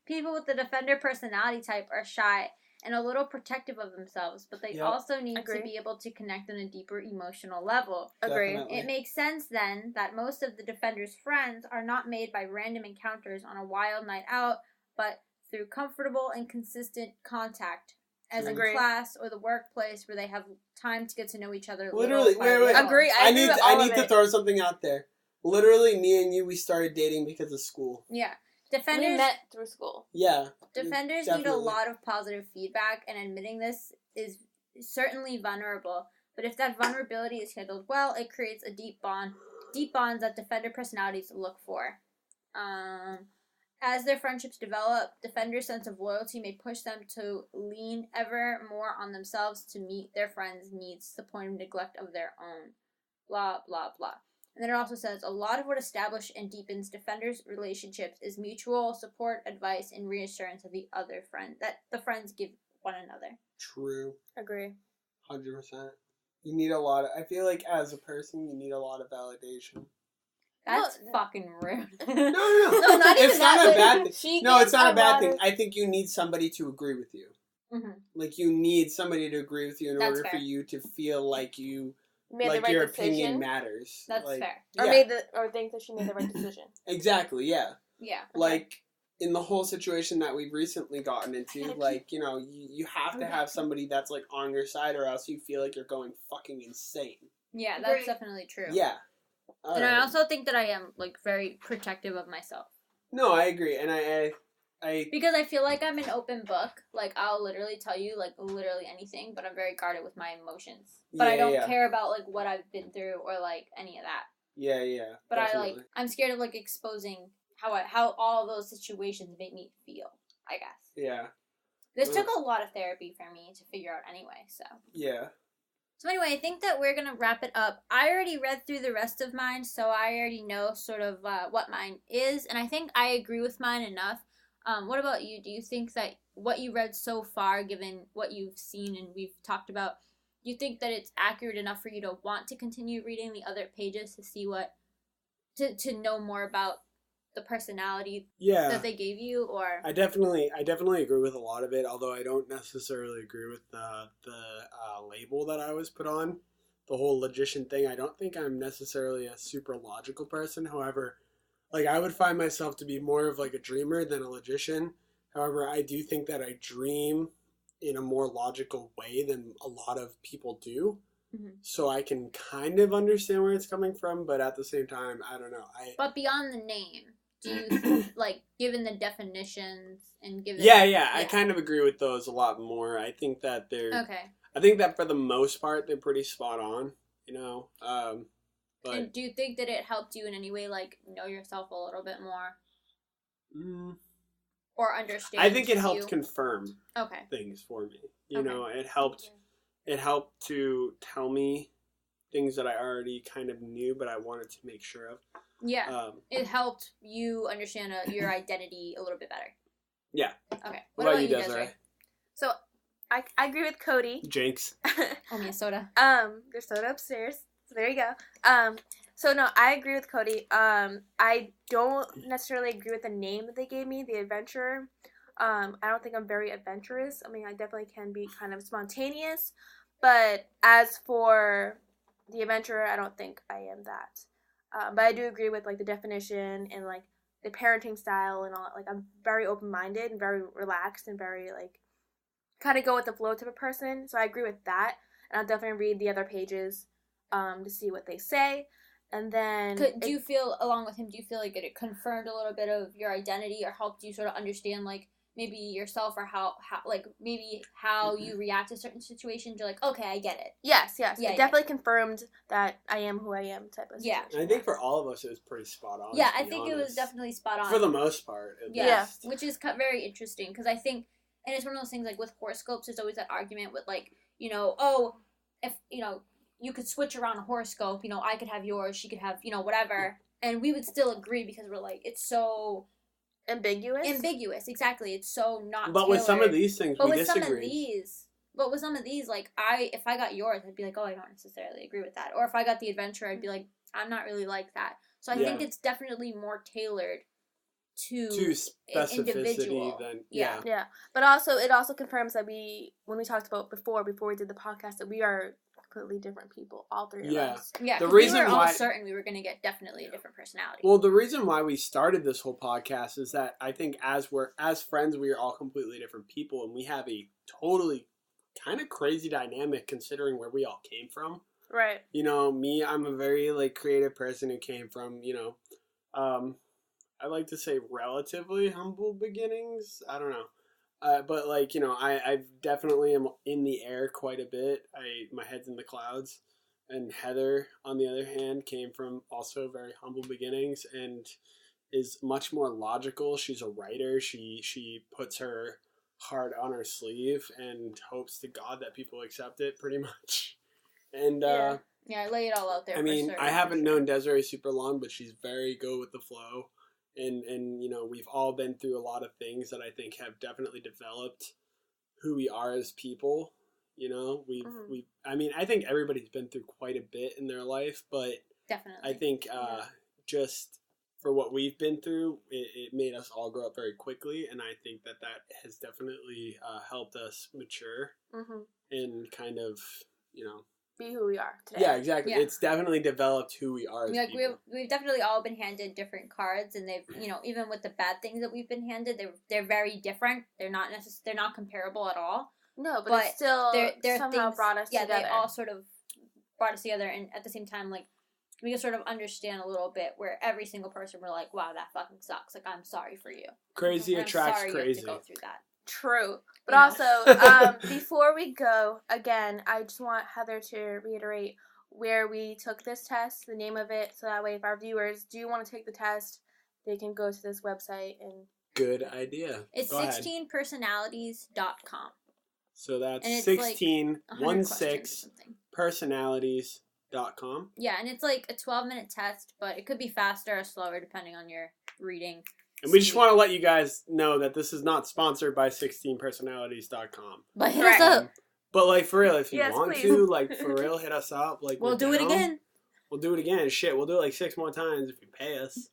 People with the Defender personality type are shy and a little protective of themselves, but they also need to be able to connect on a deeper emotional level. Agree. It makes sense, then, that most of the Defender's friends are not made by random encounters on a wild night out, but through comfortable and consistent contact, as in class or the workplace, where they have time to get to know each other. Literally, wait. Agree. I need to throw something out there. Literally, me and you, we started dating because of school. Yeah. Defenders, we met through school. Yeah. Defenders need a lot of positive feedback, and admitting this is certainly vulnerable. But if that vulnerability is handled well, it creates a deep bonds that Defender personalities look for. As their friendships develop, Defenders' sense of loyalty may push them to lean ever more on themselves to meet their friends' needs to the point of neglect of their own. Blah, blah, blah. And then it also says, a lot of what establishes and deepens Defenders' relationships is mutual support, advice, and reassurance of the other friend that the friends give one another. True. Agree. 100%. You need a lot of... I feel like as a person, you need a lot of validation. That's fucking rude. No, not even it's not a bad thing. No, it's not a bad thing. Of... I think you need somebody to agree with you. Mm-hmm. Like, you need somebody to agree with you in order for you to feel like you... made like the right your decision. Opinion matters. That's like, fair. Or think that she made the right decision. Exactly, yeah. Yeah. Okay. Like, in the whole situation that we've recently gotten into, like, you know, you have to have somebody that's, like, on your side, or else you feel like you're going fucking insane. Yeah, that's definitely true. Yeah. And I also think that I am, like, very protective of myself. No, I agree. And I because I feel like I'm an open book. Like, I'll literally tell you, like, literally anything, but I'm very guarded with my emotions. But I don't care about, like, what I've been through or, like, any of that. Yeah. But definitely. I'm scared of, like, exposing how all those situations make me feel, I guess. Yeah. This took a lot of therapy for me to figure out anyway, so. Yeah. So anyway, I think that we're going to wrap it up. I already read through the rest of mine, so I already know sort of what mine is, and I think I agree with mine enough. What about you? Do you think that what you read so far, given what you've seen and we've talked about, do you think that it's accurate enough for you to want to continue reading the other pages to see what to know more about the personality that they gave you, or I definitely agree with a lot of it, although I don't necessarily agree with the label that I was put on, the whole logician thing. I don't think I'm necessarily a super logical person. However, like, I would find myself to be more of like a dreamer than a logician. However, I do think that I dream in a more logical way than a lot of people do. Mm-hmm. So I can kind of understand where it's coming from, but at the same time, I don't know. But beyond the name, do you, like, given the definitions and given... Yeah, I kind of agree with those a lot more. I think that they're... Okay. I think that for the most part, they're pretty spot on, you know? But... And do you think that it helped you in any way, like, know yourself a little bit more? Or understand I think it helped confirm things for me. You know, it helped to tell me things that I already kind of knew, but I wanted to make sure of. Yeah. It helped you understand your identity a little bit better. Yeah. Okay. What about you, Desiree? So, I agree with Cody. Jinx. Oh, me a soda. There's soda upstairs. So there you go. So no, I agree with Cody. I don't necessarily agree with the name that they gave me, the adventurer. I don't think I'm very adventurous. I mean, I definitely can be kind of spontaneous, but as for the adventurer, I don't think I am that. But I do agree with, like, the definition and, like, the parenting style and all. Like, I'm very open-minded and very relaxed and very, like, kind of go with the flow type of person. So I agree with that, and I'll definitely read the other pages to see what they say. And then... Do you feel, along with him, do you feel like it confirmed a little bit of your identity or helped you sort of understand, like, maybe yourself or how like, maybe how you react to certain situations? You're like, okay, I get it. Yes. Yeah, it definitely confirmed that I am who I am type of situation. Yeah. I think for all of us, it was pretty spot on. Yeah, I think it was definitely spot on. For the most part, at least. Which is very interesting, because I think, and it's one of those things, like, with horoscopes, there's always that argument with, like, you know, oh, if, you know, you could switch around a horoscope, you know, I could have yours, she could have, you know, whatever, and we would still agree because we're like, it's so... Ambiguous, exactly. It's so not But tailored. with some of these things, we disagree. But with some of these, like, if I got yours, I'd be like, oh, I don't necessarily agree with that. Or if I got the adventure, I'd be like, I'm not really like that. So I think it's definitely more tailored to specificity individual. Than yeah. But also, it also confirms that when we talked about before we did the podcast, that we are completely different people, all three of us. Yeah, the reason we were all certain we were going to get definitely a different personality. Well, the reason why we started this whole podcast is that I think as friends, we are all completely different people, and we have a totally kind of crazy dynamic considering where we all came from. Right. You know, me, I'm a very, like, creative person who came from, you know, I like to say relatively humble beginnings. I don't know. But, like, you know, I definitely am in the air quite a bit. My head's in the clouds. And Heather, on the other hand, came from also very humble beginnings and is much more logical. She's a writer. She puts her heart on her sleeve and hopes to God that people accept it, pretty much. And, yeah, I lay it all out there. I mean, I haven't known Desiree super long, but she's very go with the flow. And you know, we've all been through a lot of things that I think have definitely developed who we are as people. You know, I mean, I think everybody's been through quite a bit in their life, but definitely, I think just for what we've been through, it made us all grow up very quickly, and I think that has definitely helped us mature and kind of, you know, be who we are today. Yeah, exactly. Yeah. It's definitely developed who we are as like people. We've definitely all been handed different cards, and they've, you know, even with the bad things that we've been handed, they're very different. They're not comparable at all. No, but it's still they're somehow things, brought us together. Yeah, they all sort of brought us together, and at the same time, like, we can sort of understand a little bit where every single person, we're like, wow, that fucking sucks. Like, I'm sorry for you. Crazy attracts crazy. You have to go through that. True. But also, before we go, again, I just want Heather to reiterate where we took this test, the name of it, so that way if our viewers do want to take the test, they can go to this website and... Good idea. It's 16personalities.com. So that's 16personalities.com. Yeah, and it's like a 12-minute test, but it could be faster or slower depending on your reading. And we just want to let you guys know that this is not sponsored by 16personalities.com. But hit us up. But, like, for real, if you want to, like, for real, hit us up. Like, we'll do it again. We'll do it again. Shit, we'll do it like 6 more times if you pay us.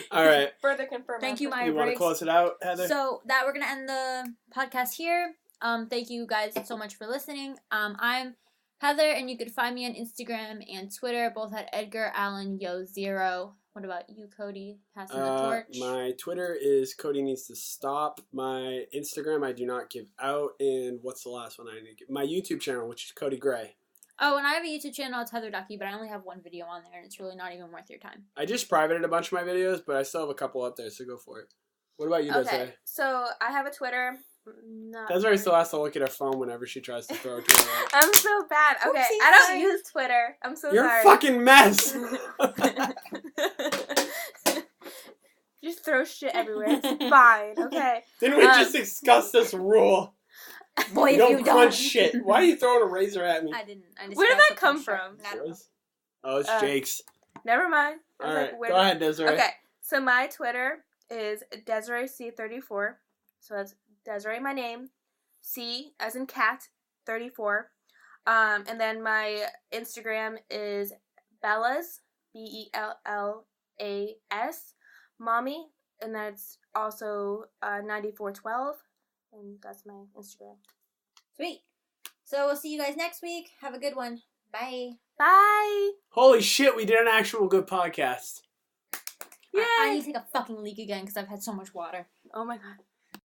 All right. Further confirm. Thank you, Myers-Briggs. You want to close it out, Heather? So we're gonna end the podcast here. Thank you guys so much for listening. I'm Heather, and you can find me on Instagram and Twitter, both at Edgar Allen Yo 0. What about you, Cody? Passing the torch. My Twitter is Cody Needs to Stop. My Instagram I do not give out, and what's the last one I need to give? My YouTube channel, which is Cody Gray. Oh, and I have a YouTube channel, it's Heather Ducky, but I only have one video on there, and it's really not even worth your time. I just privated a bunch of my videos, but I still have a couple up there, so go for it. What about you, Desiree? Okay, so I have a Twitter. Desiree still has to look at her phone whenever she tries to throw a Twitter out. I'm so bad. Okay, Oopsie, I don't sorry. use Twitter. I'm so You're sorry. a fucking mess! Just throw shit everywhere. It's fine, okay? Didn't we just discuss this rule? Boy, you don't crunch shit. Why are you throwing a razor at me? I didn't. Where did that come from? Oh, it's Jake's. Never mind. Alright, go ahead, Desiree. Okay, so my Twitter is DesireeC34. So that's Desiree, my name. C as in cat, 34. And then my Instagram is Bellas, BELLAS, mommy, and that's also 9412, and that's my Instagram. Sweet. So we'll see you guys next week. Have a good one. Bye. Bye. Holy shit, we did an actual good podcast. I need to take a fucking leak again because I've had so much water. Oh my god.